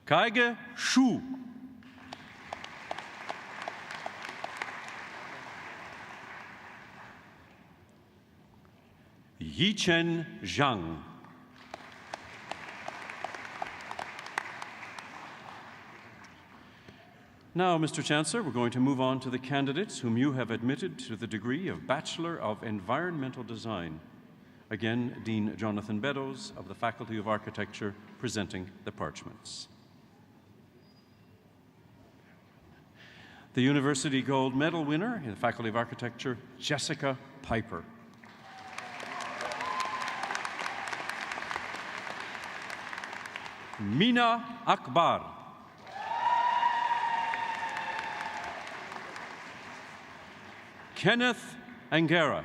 Kaige Shu. Yichen Zhang. Now, Mr. Chancellor, we're going to move on to the candidates whom you have admitted to the degree of Bachelor of Environmental Design. Again, Dean Jonathan Beddoes of the Faculty of Architecture presenting the parchments. The University Gold Medal winner in the Faculty of Architecture, Jessica Piper. Mina Akbar. Kenneth Angera.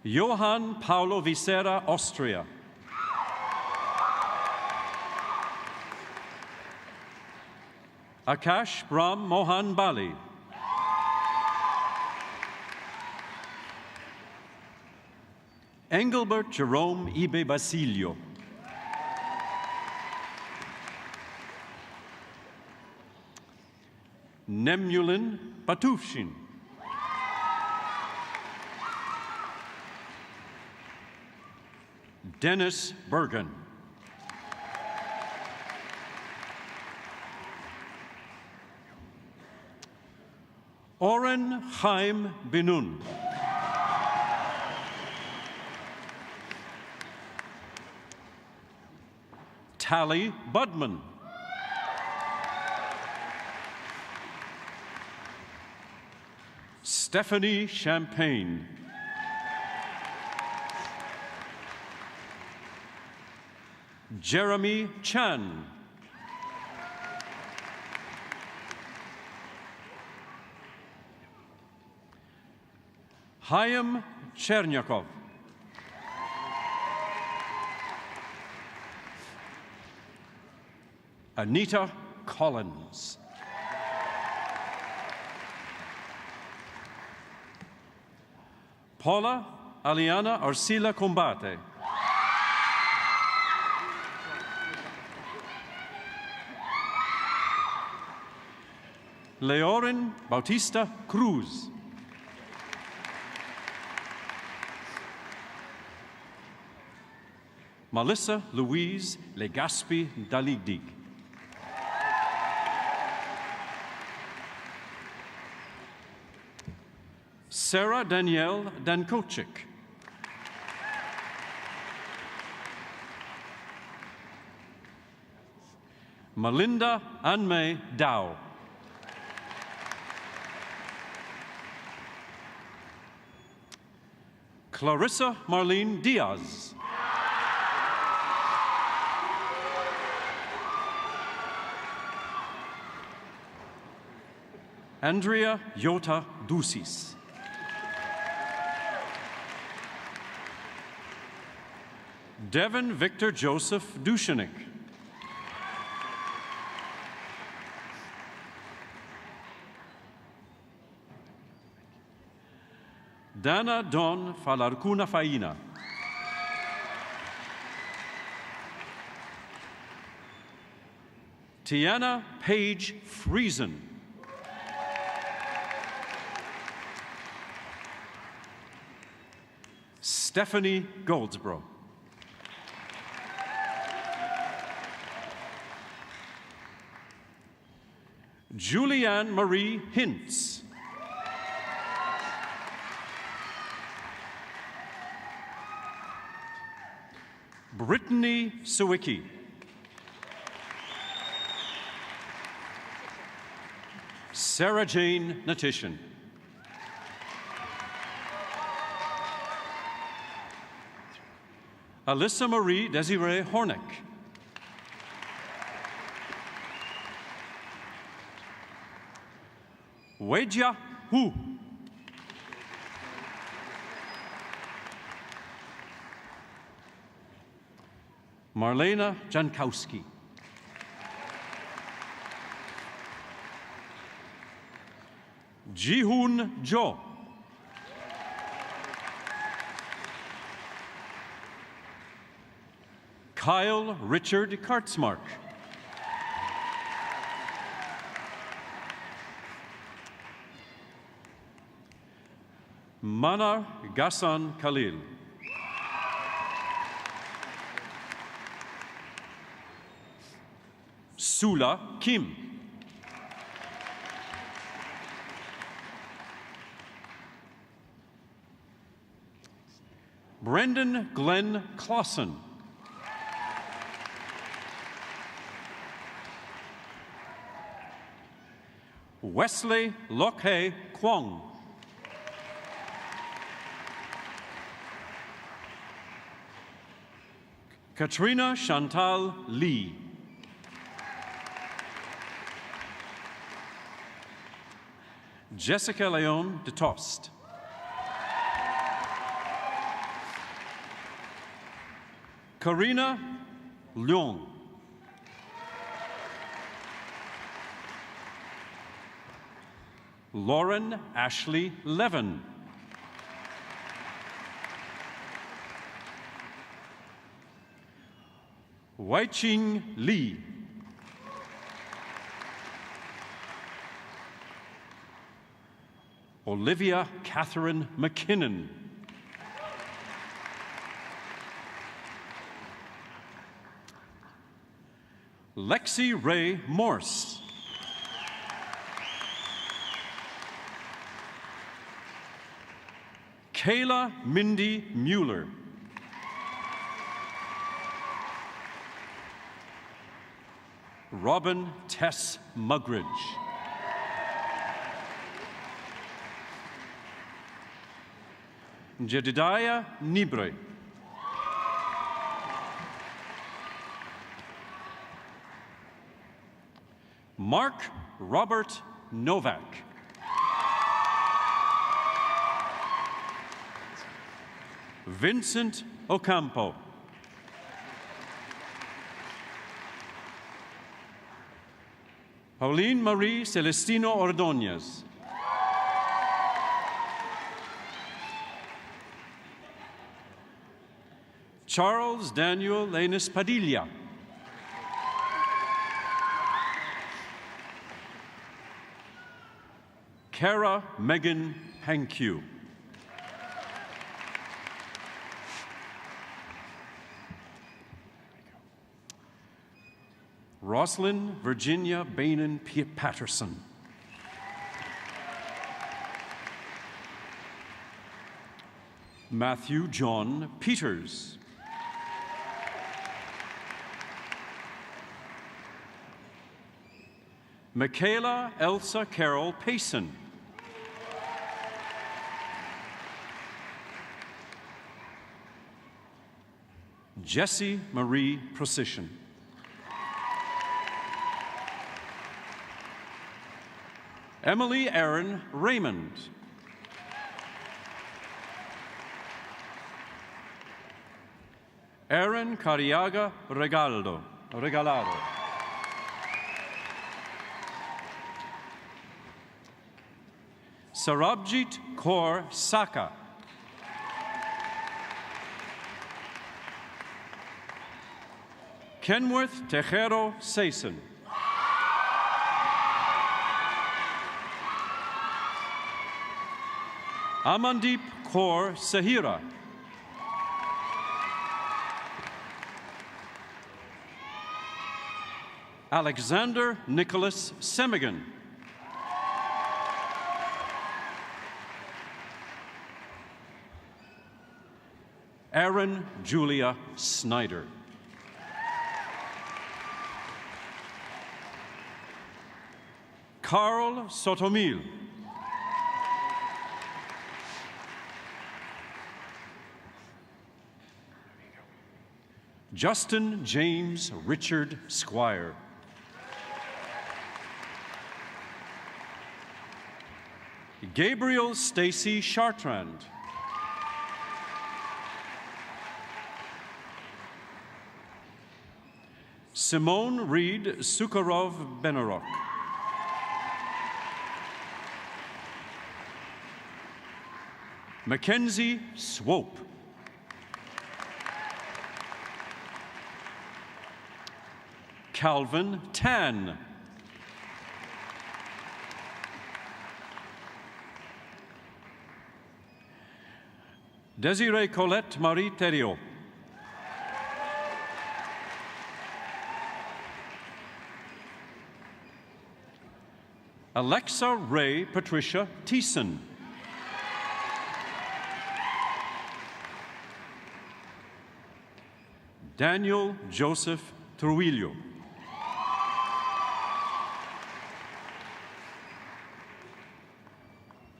Johan Paulo Visera, Austria. Akash Brahm Mohan Bali. Engelbert Jerome Ibe Basilio. Nemulin Batufshin. Dennis Bergen. Oren Chaim Binun. Tally Budman. Stephanie Champagne. Jeremy Chan. Chaim Chernyakov. Anita Collins. Paula Aliana Arcila Combate. Leorin Bautista Cruz. Melissa Louise Legaspi Daligdig. Sarah Danielle Dankochik. Melinda Anmei Dow. Clarissa Marlene Diaz. Andrea Yota Dusis. Devin Victor Joseph Dushanik. Dana Don Falarcuna Faina. Tiana Page Friesen. Stephanie Goldsboro. Julianne Marie Hintz. Brittany Sawicki. Sarah Jane Natishan. Alyssa Marie Desiree Hornick. Weijia Hu. Marlena Jankowski. Jihoon Jo. Kyle Richard Kartzmark. Manar Ghassan Khalil. Sula Kim. Brendan Glenn Clausen. Wesley Lokhe Kwong. Katrina Chantal Lee. Jessica Leon de Tost. Karina Leung. Lauren Ashley Levin. Waiching Li. Olivia Catherine McKinnon. Lexi Ray Morse. Kayla Mindy Mueller. Robin Tess Mugridge. Jedediah Nibre. Mark Robert Novak. Vincent Ocampo. Pauline Marie Celestino Ordóñez. Charles Daniel Lenis Padilla. Kara Megan Hankyu. Roslyn Virginia Bainan Patterson. Matthew John Peters. Michaela Elsa Carol Payson. Jessie Marie Procession. Emily Aaron Raymond. Aaron Cariaga Regalado. Sarabjit Kaur Saka. Kenworth Tejero Sason. Amandeep Kaur Sahira. Alexander Nicholas Semigan. Erin Julia Snyder. Carl Sotomil. Justin James Richard Squire. Gabriel Stacy Chartrand. Simone Reed Sukharov Benarok. Mackenzie Swope. Calvin Tan. Desiree Colette Marie Theriot. Alexa Ray Patricia Thiessen. Daniel Joseph Trujillo.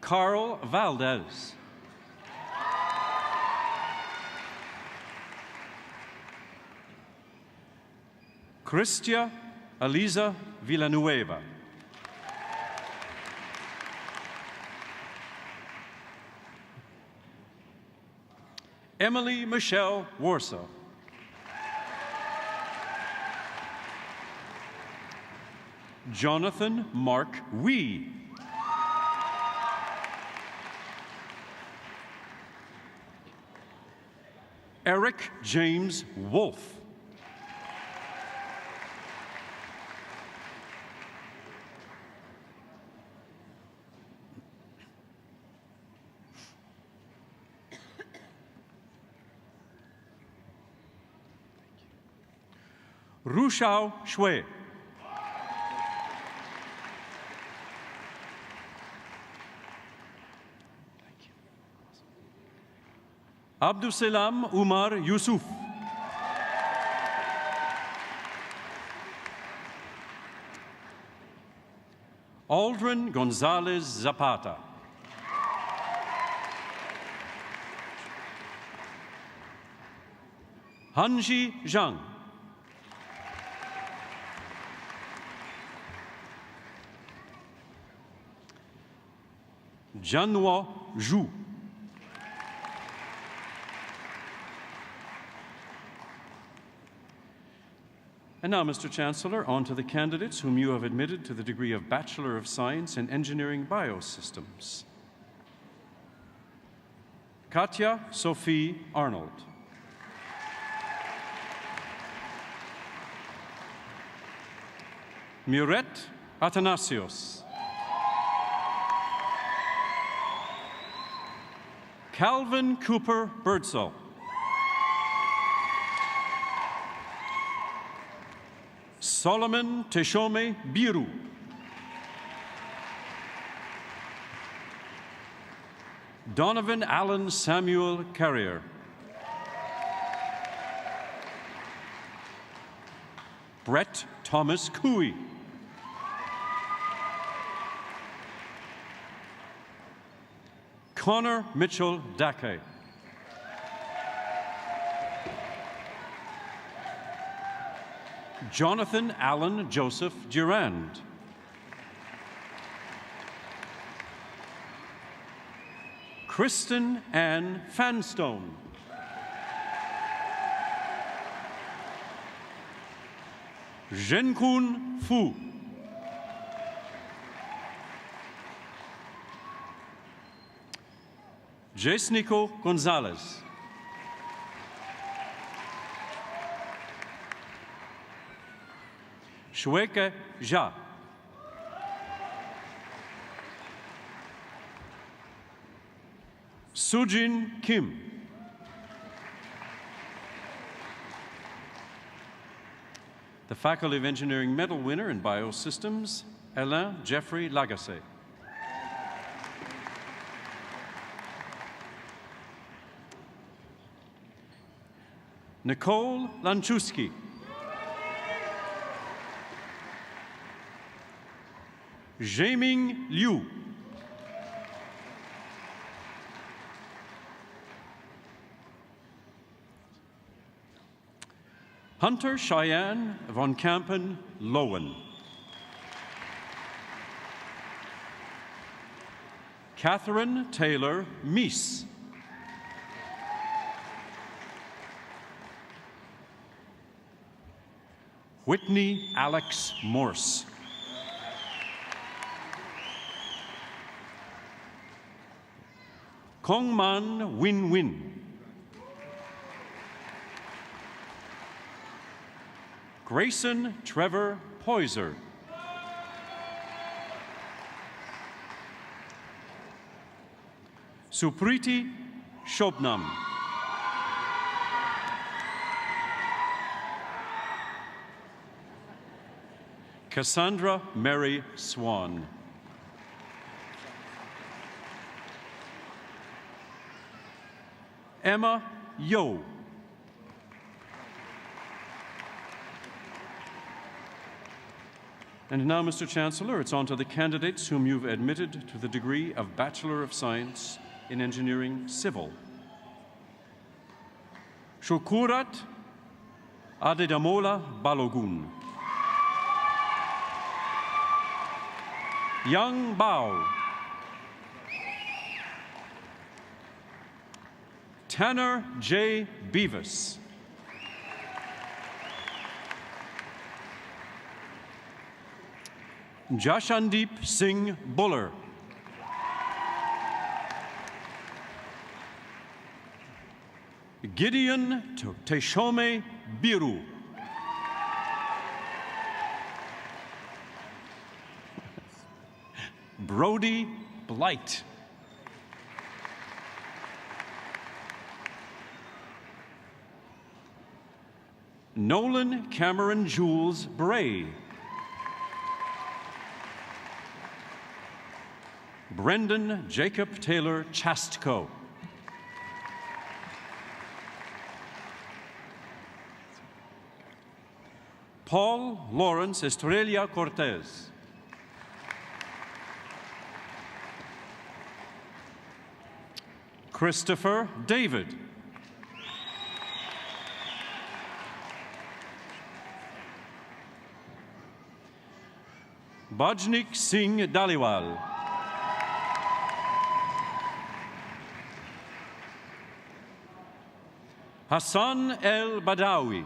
Carl Valdez. Cristia Eliza Villanueva. Emily Michelle Warsaw. Jonathan Mark Wee. Eric James Wolfe. Rushao Shui. Abdusalam Umar Yusuf. Aldrin Gonzalez Zapata. Hanji Zhang. Janhua Zhu. And now, Mr. Chancellor, on to the candidates whom you have admitted to the degree of Bachelor of Science in Engineering Biosystems. Katya Sophie Arnold. Muret Athanasios. Calvin Cooper Birdsall. Solomon Teshome Biru. Donovan Allen Samuel Carrier. Brett Thomas Cooey. Connor Mitchell Dake. Jonathan Allen Joseph Durand. Kristen Ann Fanstone. Zhenkun Fu. Jesnico Gonzalez. Shueke Jha. Sujin Kim. The Faculty of Engineering Medal winner in Biosystems, Alain Jeffrey Lagacé. Nicole Lanchewski. Jaiming Liu. Hunter Cheyenne von Kampen Lowen. Catherine Taylor Meese. Whitney Alex Morse. Kongman Win Win. Grayson Trevor Poyser. Supriti Shobnam. Cassandra Mary Swan. Emma Yo. And now, Mr. Chancellor, it's on to the candidates whom you've admitted to the degree of Bachelor of Science in Engineering Civil. Shukurat Adedamola Balogun. Yang Bao. Tanner J. Beavis. Jashandeep Singh Buller. Gideon Teshome Biru. Brody Blight. Nolan Cameron Jules Bray. Brendan Jacob Taylor Chastko. Paul Lawrence Estrella Cortez. Christopher David. Bajnik Singh Daliwal. Hassan El Badawi.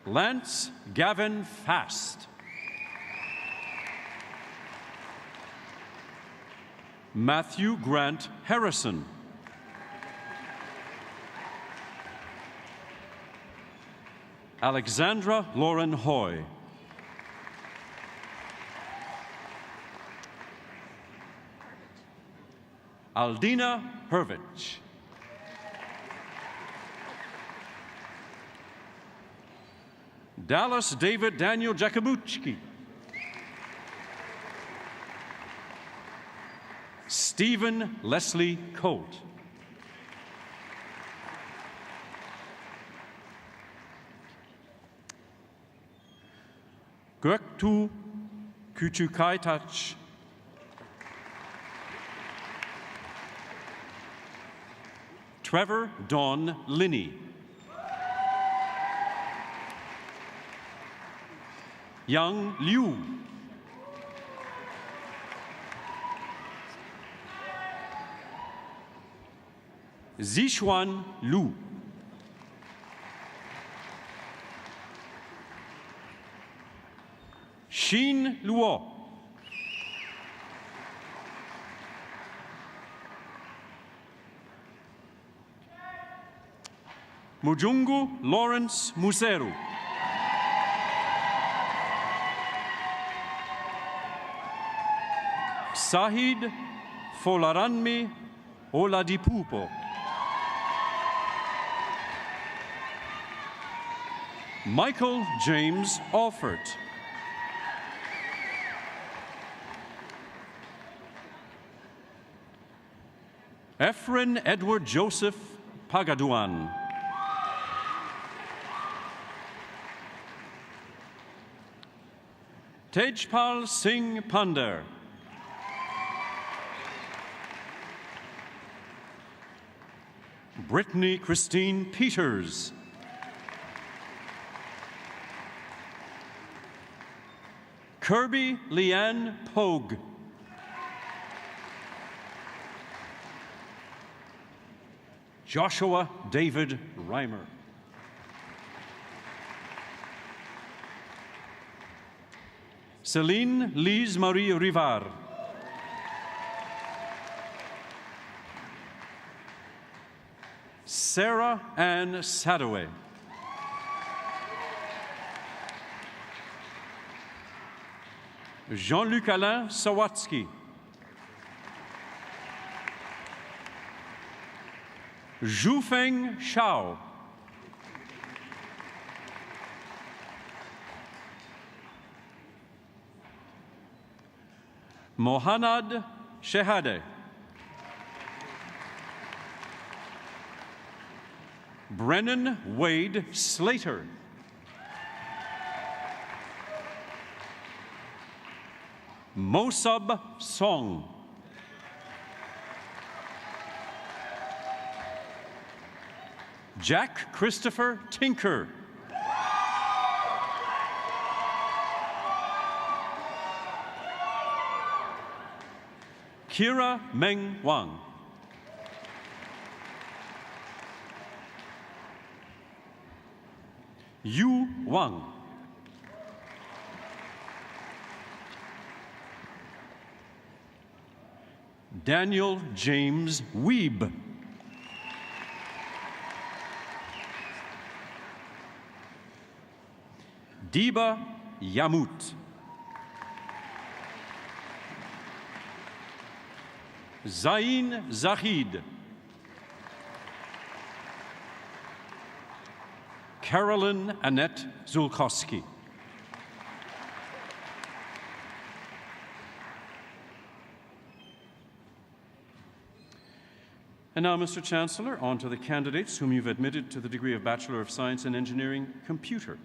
Lance Gavin Fast. Matthew Grant Harrison. Alexandra Lauren Hoy. Aldina Hervich. Dallas David Daniel Jakubuchki. Stephen Leslie Colt. Göktuğ Küçükaytaç. Trevor Dawn Linney. Yang Liu. Zixuan Lu. Xin Luo. Mujungu Lawrence Museru. Sahid Folaranmi Oladipupo. Michael James Alford. Efren Edward Joseph Pagaduan. Tejpal Singh Pandher. Brittany Christine Peters. Kirby Leanne Pogue. Joshua David Reimer. Celine Lise Marie Rivard. Sarah Ann Sadoway. Jean-Luc Alain Sawatsky. Zhufeng Shao. Mohanad Shehadeh. Brennan Wade Slater. Mosab Song. Jack Christopher Tinker. Kira Meng Wang. Yu Wang. Daniel James Weeb. Diba Yamut. Zain Zahid. Carolyn Annette Zulkowski. And now, Mr. Chancellor, on to the candidates whom you've admitted to the degree of Bachelor of Science in Engineering, Computer.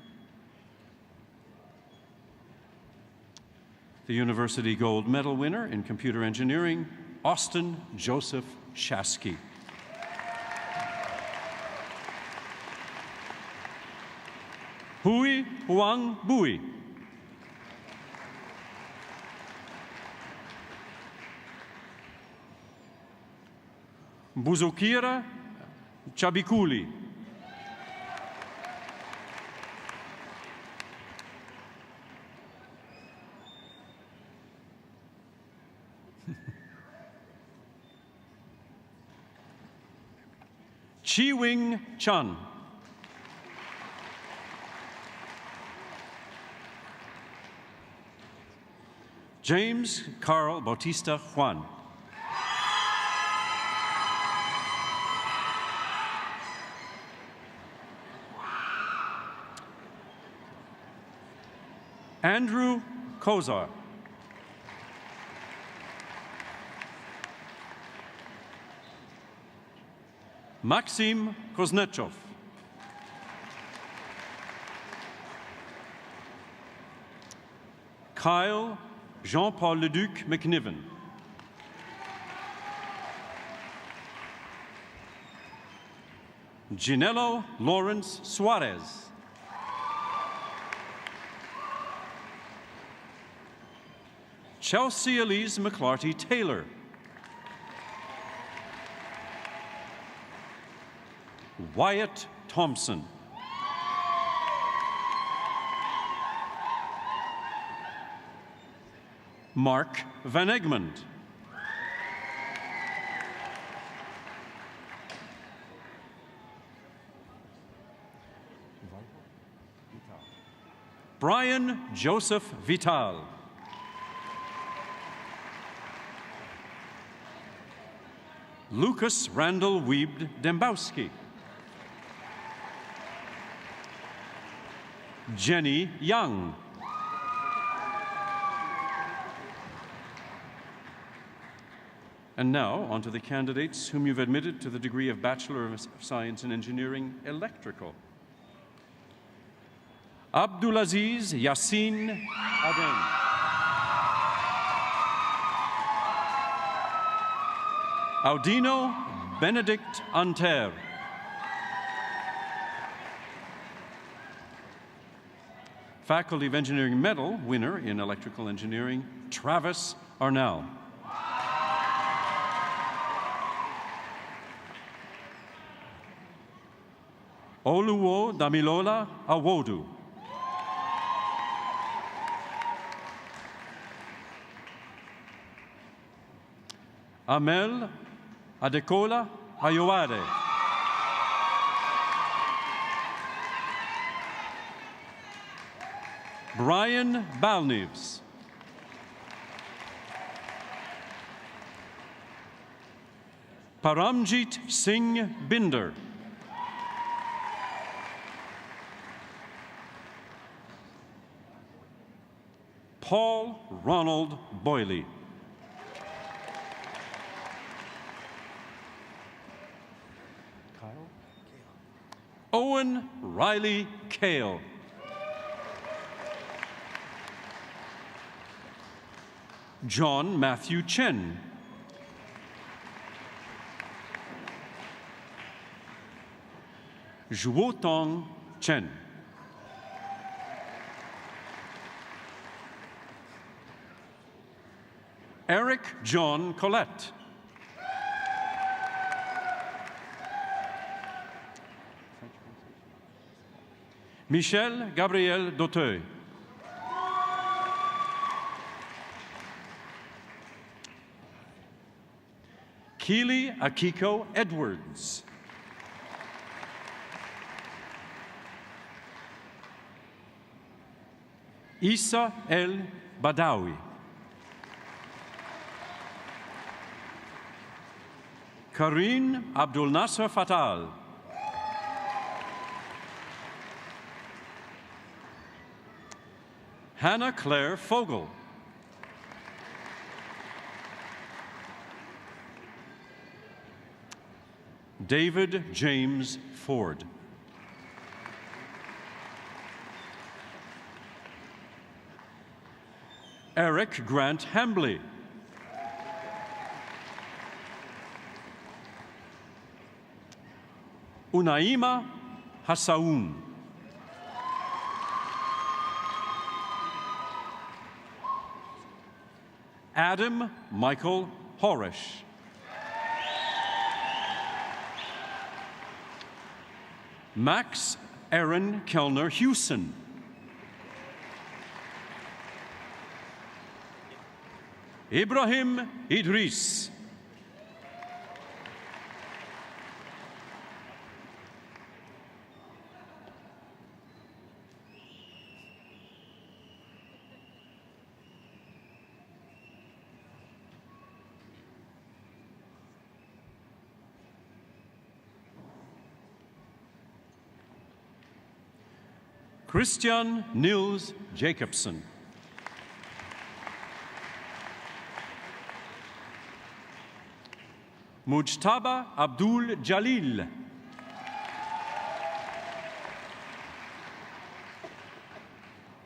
The University Gold Medal winner in Computer Engineering, Austin Joseph Shasky. Hui Huang Bui. Buzukira Chabikuli. Chi Wing Chan. James Carl Bautista Juan. Andrew Kozar. Maxim Kuznetsov. Kyle Jean-Paul Leduc McNiven. Ginello Lawrence Suarez. Chelsea Elise McClarty Taylor. Wyatt Thompson. Mark Van Egmond. Brian Joseph Vital. Lucas Randall Wiebd Dembowski. Jenny Young. And now, on to the candidates whom you've admitted to the degree of Bachelor of Science in Engineering, Electrical. Abdulaziz Yassin Aden. Audino Benedict Anter. Faculty of Engineering Medal winner in Electrical Engineering, Travis Arnall. Oluwo Damilola Awodu. Amel Adekola Ayowade. Brian Balneves. Paramjit Singh Binder. Paul Ronald Boyley. Owen Riley Kale. John Matthew Chen. Zhuotong Chen. Eric John Collette. Michel Gabriel Dauteuil. Keely Akiko Edwards. Issa El Badawi. Karine Abdul Nasser Fatal. Hannah Claire Fogel. David James Ford. Eric Grant Hambley. Unaima Hassaoun. Adam Michael Horish. Max Aaron Kellner Hewson. Ibrahim Idris. Christian Nils Jacobson. Mujtaba Abdul Jalil.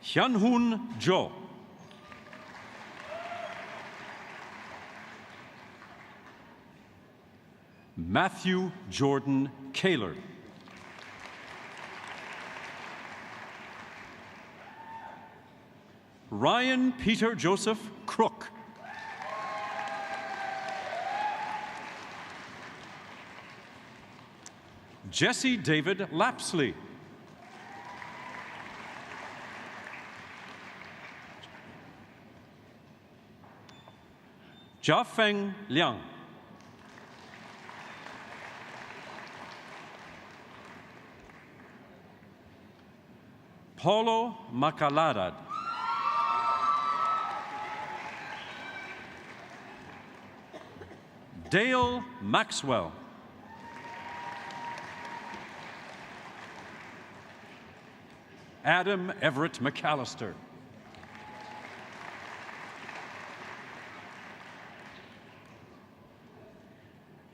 Hyunhoon Jo. Matthew Jordan Kaler. Ryan Peter Joseph Crook. Jesse David Lapsley. Jiafeng Liang. Paulo Macaladad. Dale Maxwell. Adam Everett McAllister.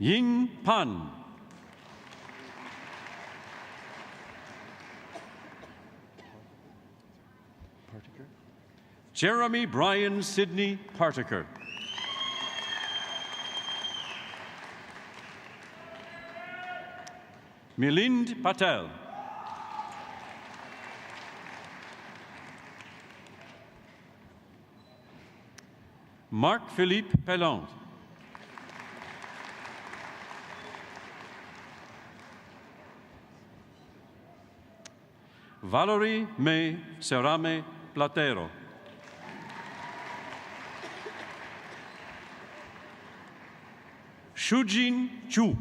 Ying Pan. Jeremy Brian Sidney Partiker. Milind Patel. Marc-Philippe Pelland. Valerie May Serame Platero. Shujin Chu.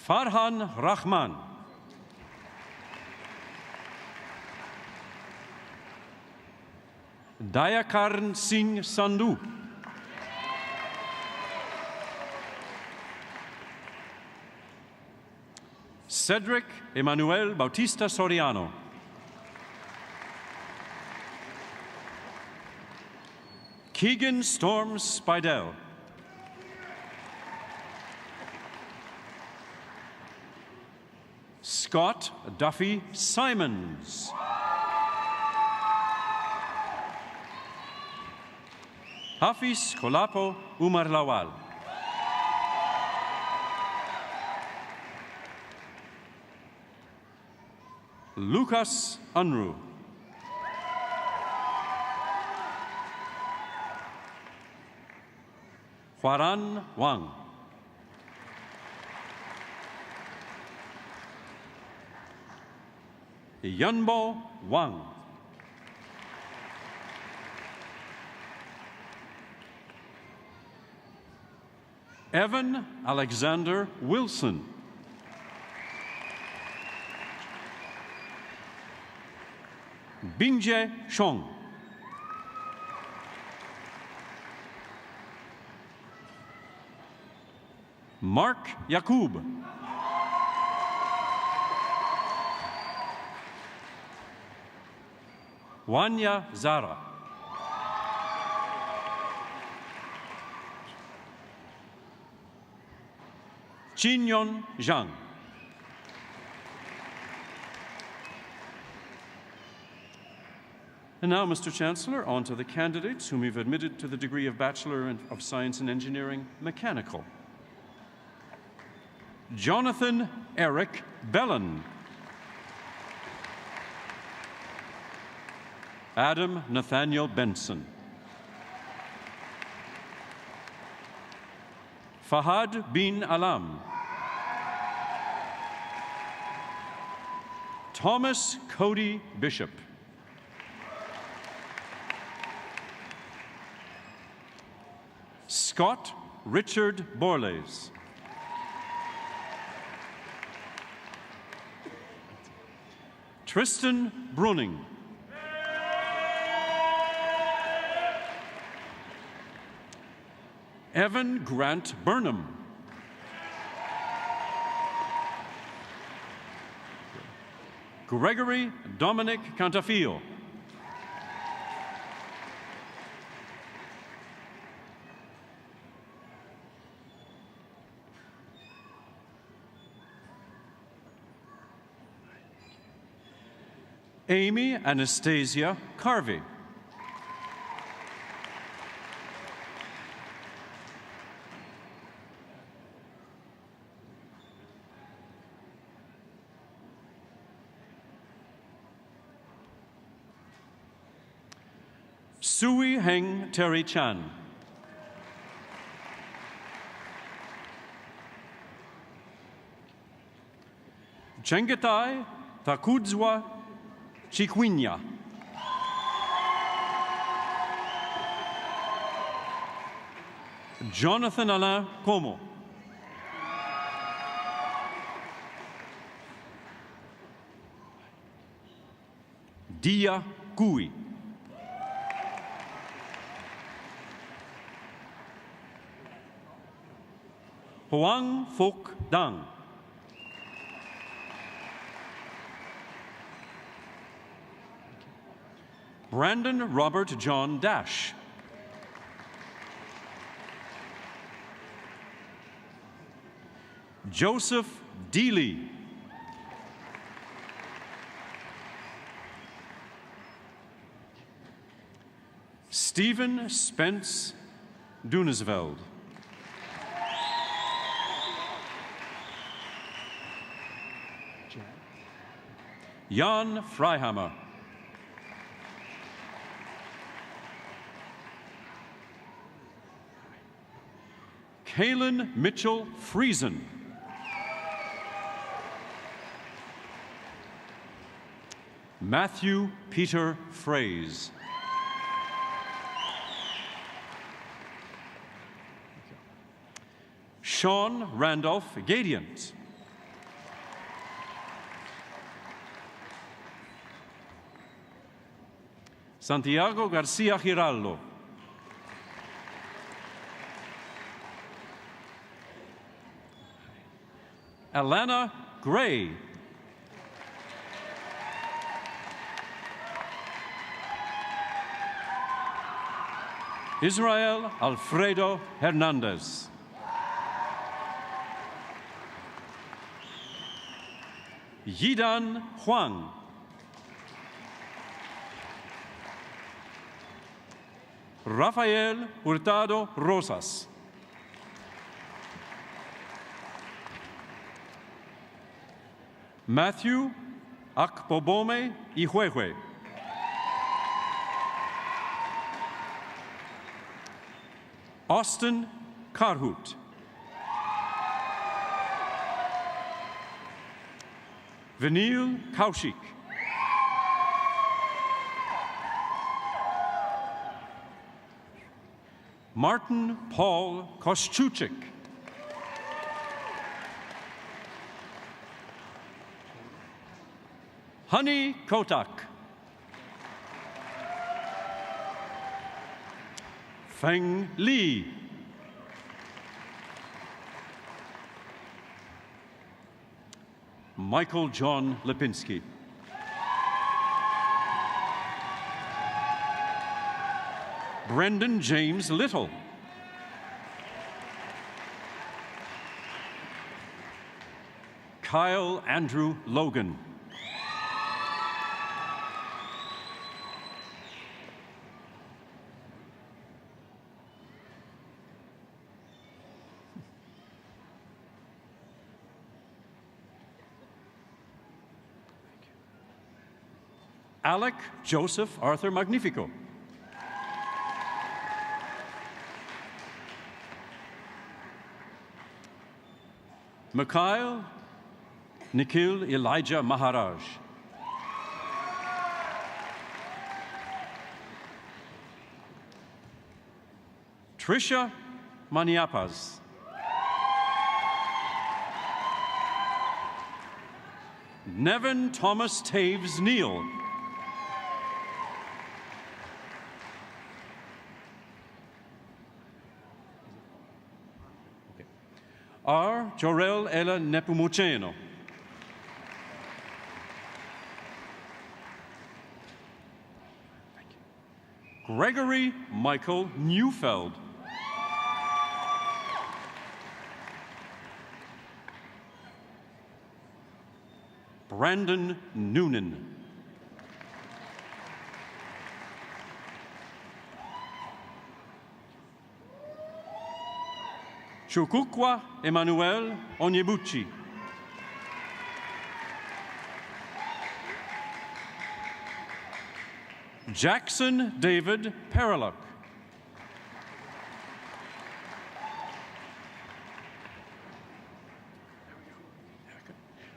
Farhan Rahman. Dayakarn Singh Sandhu. Cedric Emmanuel Bautista Soriano. Keegan Storm Spidell. Scott Duffy Simons. Hafiz Kolapo Umar Lawal. Lucas Unruh. Huaran Wang. Yunbo Wang. Evan Alexander Wilson. Bingje Chong. Mark Yakub. Wanya Zara. Chinyon Zhang. And now, Mr. Chancellor, on to the candidates whom we've admitted to the degree of Bachelor of Science in Engineering, Mechanical. Jonathan Eric Bellin. Adam Nathaniel Benson. Fahad bin Alam. Thomas Cody Bishop. Scott Richard Borlays. Tristan Bruning. Evan Grant Burnham. Gregory Dominic Cantafio. Amy Anastasia Carvey. Sui Heng Terry Chan. Chengetai Takudzwa Chikwinya. Jonathan Alain Como. Dia Kui. Hoang Phuc Dang. Brandon Robert John Dash. Joseph Deely. Stephen Spence Dunesveld. Jan Freihammer. Kaylin Mitchell Friesen. Matthew Peter Fraze. Sean Randolph Gadiant. Santiago Garcia Giraldo. Alana Gray. Israel Alfredo Hernandez. Yidan Huang. Rafael Hurtado Rosas. Matthew Akpobome Ihuehue. Austin Karhut. Vanil Kaushik. Martin Paul Koszczuk. Honey Kotak. Feng Li. Michael John Lipinski. Brendan James Little. Kyle Andrew Logan. Alec Joseph Arthur Magnifico. Mikhail Nikhil Elijah Maharaj. Trisha Maniapas. Nevin Thomas Taves Neal. R. Jorel Ella Nepomuceno. Gregory Michael Neufeld. Brandon Noonan. Chukukwa Emmanuel Onyebuchi. Jackson David Periluk.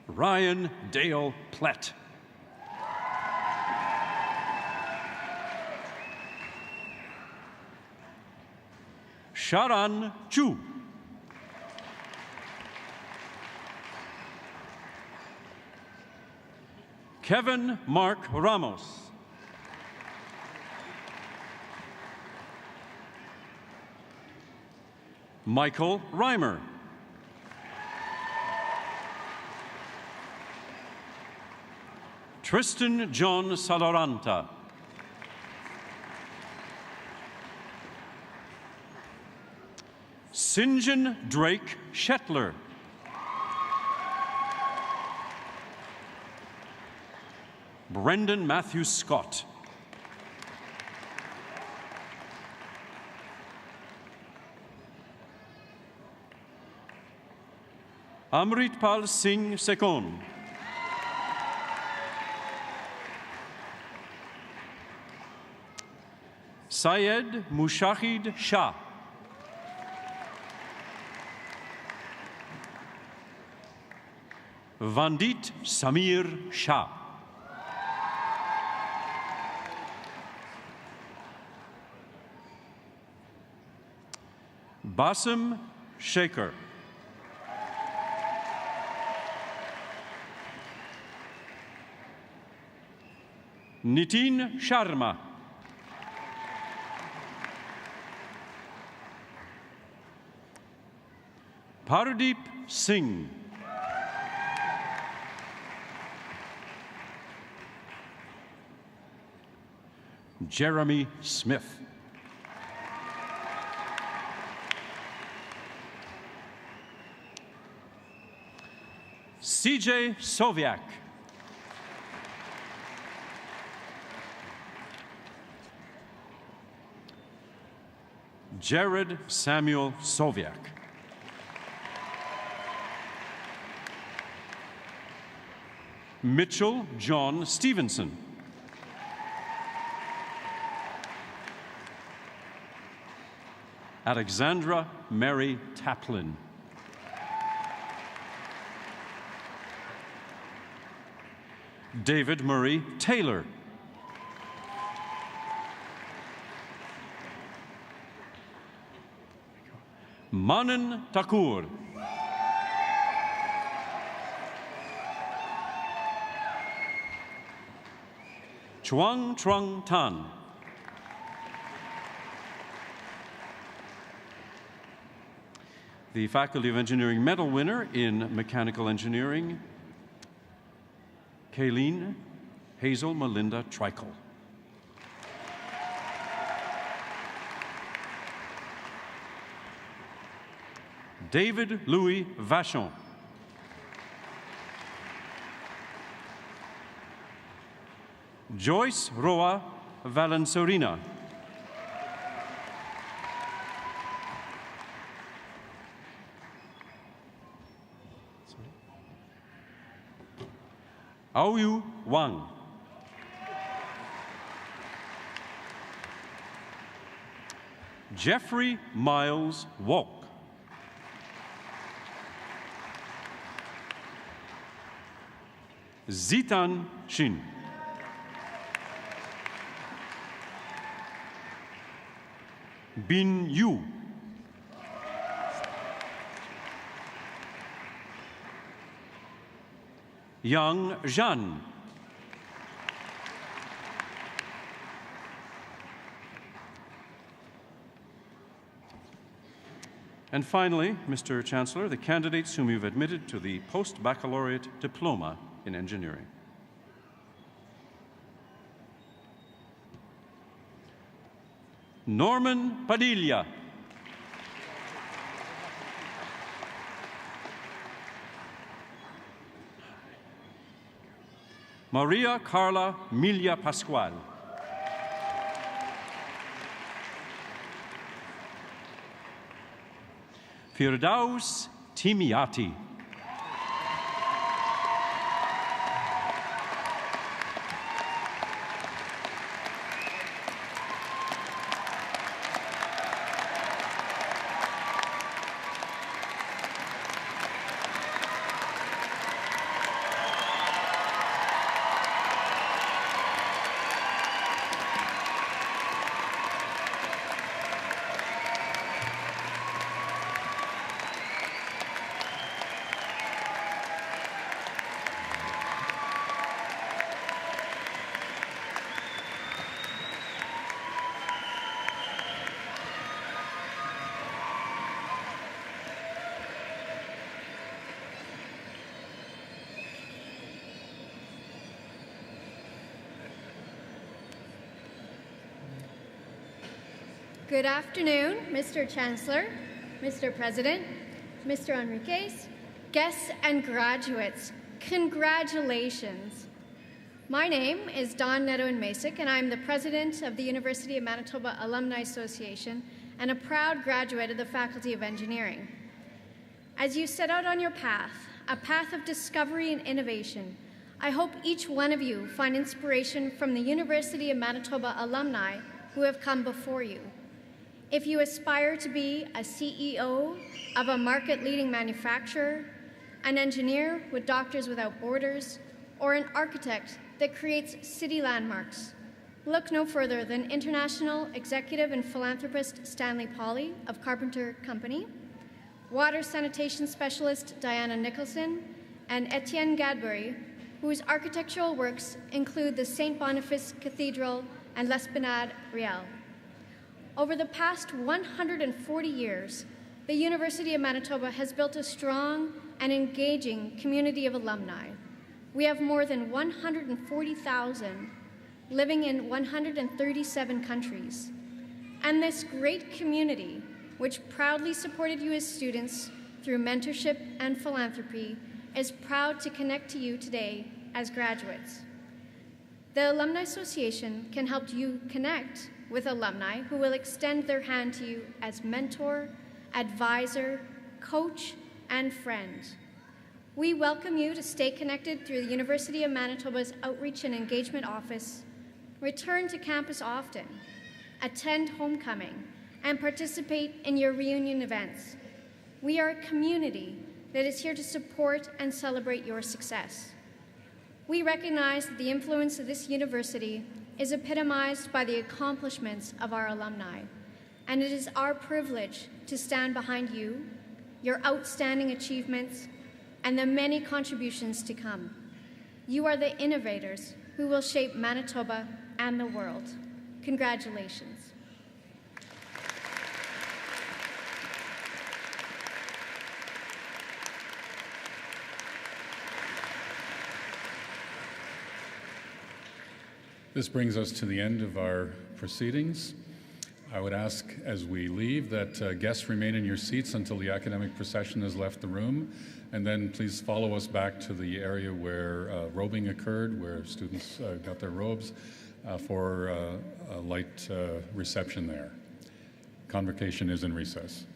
Ryan Dale Platt. Sharan Chu. Kevin Mark Ramos. Michael Reimer. Tristan John Saloranta. St. Drake Shetler. Brendan Matthew Scott. Amritpal Singh Sekon. Syed Mushahid Shah. Vandit Samir Shah. Basim Shaker. Nitin Sharma. Pardeep Singh. Jeremy Smith. CJ Soviak. Jared Samuel Soviak. Mitchell John Stevenson. Alexandra Mary Taplin. David Murray Taylor. Manan Thakur. Chuang Trung Tan. The Faculty of Engineering Medal winner in Mechanical Engineering, Kayleen Hazel Melinda Trikel. David Louis Vachon. Joyce Roa Valensorina. Aoyu Wang. Jeffrey Miles Walk. Zitan Shin. Bin Yu. Yang Zhan. And finally, Mr. Chancellor, the candidates whom you've admitted to the post-baccalaureate diploma in engineering. Norman Padilla. Maria Carla Milia Pascual. Firdaus Timiati. Good afternoon, Mr. Chancellor, Mr. President, Mr. Henriquez, guests and graduates, congratulations. My name is Dawn Neto-Masick, and I'm the president of the University of Manitoba Alumni Association and a proud graduate of the Faculty of Engineering. As you set out on your path, a path of discovery and innovation, I hope each one of you find inspiration from the University of Manitoba alumni who have come before you. If you aspire to be a CEO of a market-leading manufacturer, an engineer with Doctors Without Borders, or an architect that creates city landmarks, look no further than international executive and philanthropist Stanley Pauly of Carpenter Company, water sanitation specialist Diana Nicholson, and Etienne Gadbury, whose architectural works include the St. Boniface Cathedral and L'Esplanade Real. Over the past 140 years, the University of Manitoba has built a strong and engaging community of alumni. We have more than 140,000 living in 137 countries. And this great community, which proudly supported you as students through mentorship and philanthropy, is proud to connect to you today as graduates. The Alumni Association can help you connect with alumni who will extend their hand to you as mentor, advisor, coach, and friend. We welcome you to stay connected through the University of Manitoba's Outreach and Engagement Office, return to campus often, attend homecoming, and participate in your reunion events. We are a community that is here to support and celebrate your success. We recognize that the influence of this university is epitomized by the accomplishments of our alumni, and it is our privilege to stand behind you, your outstanding achievements, and the many contributions to come. You are the innovators who will shape Manitoba and the world. Congratulations. This brings us to the end of our proceedings. I would ask as we leave that guests remain in your seats until the academic procession has left the room, and then please follow us back to the area where robing occurred, where students got their robes, for a light reception there. Convocation is in recess.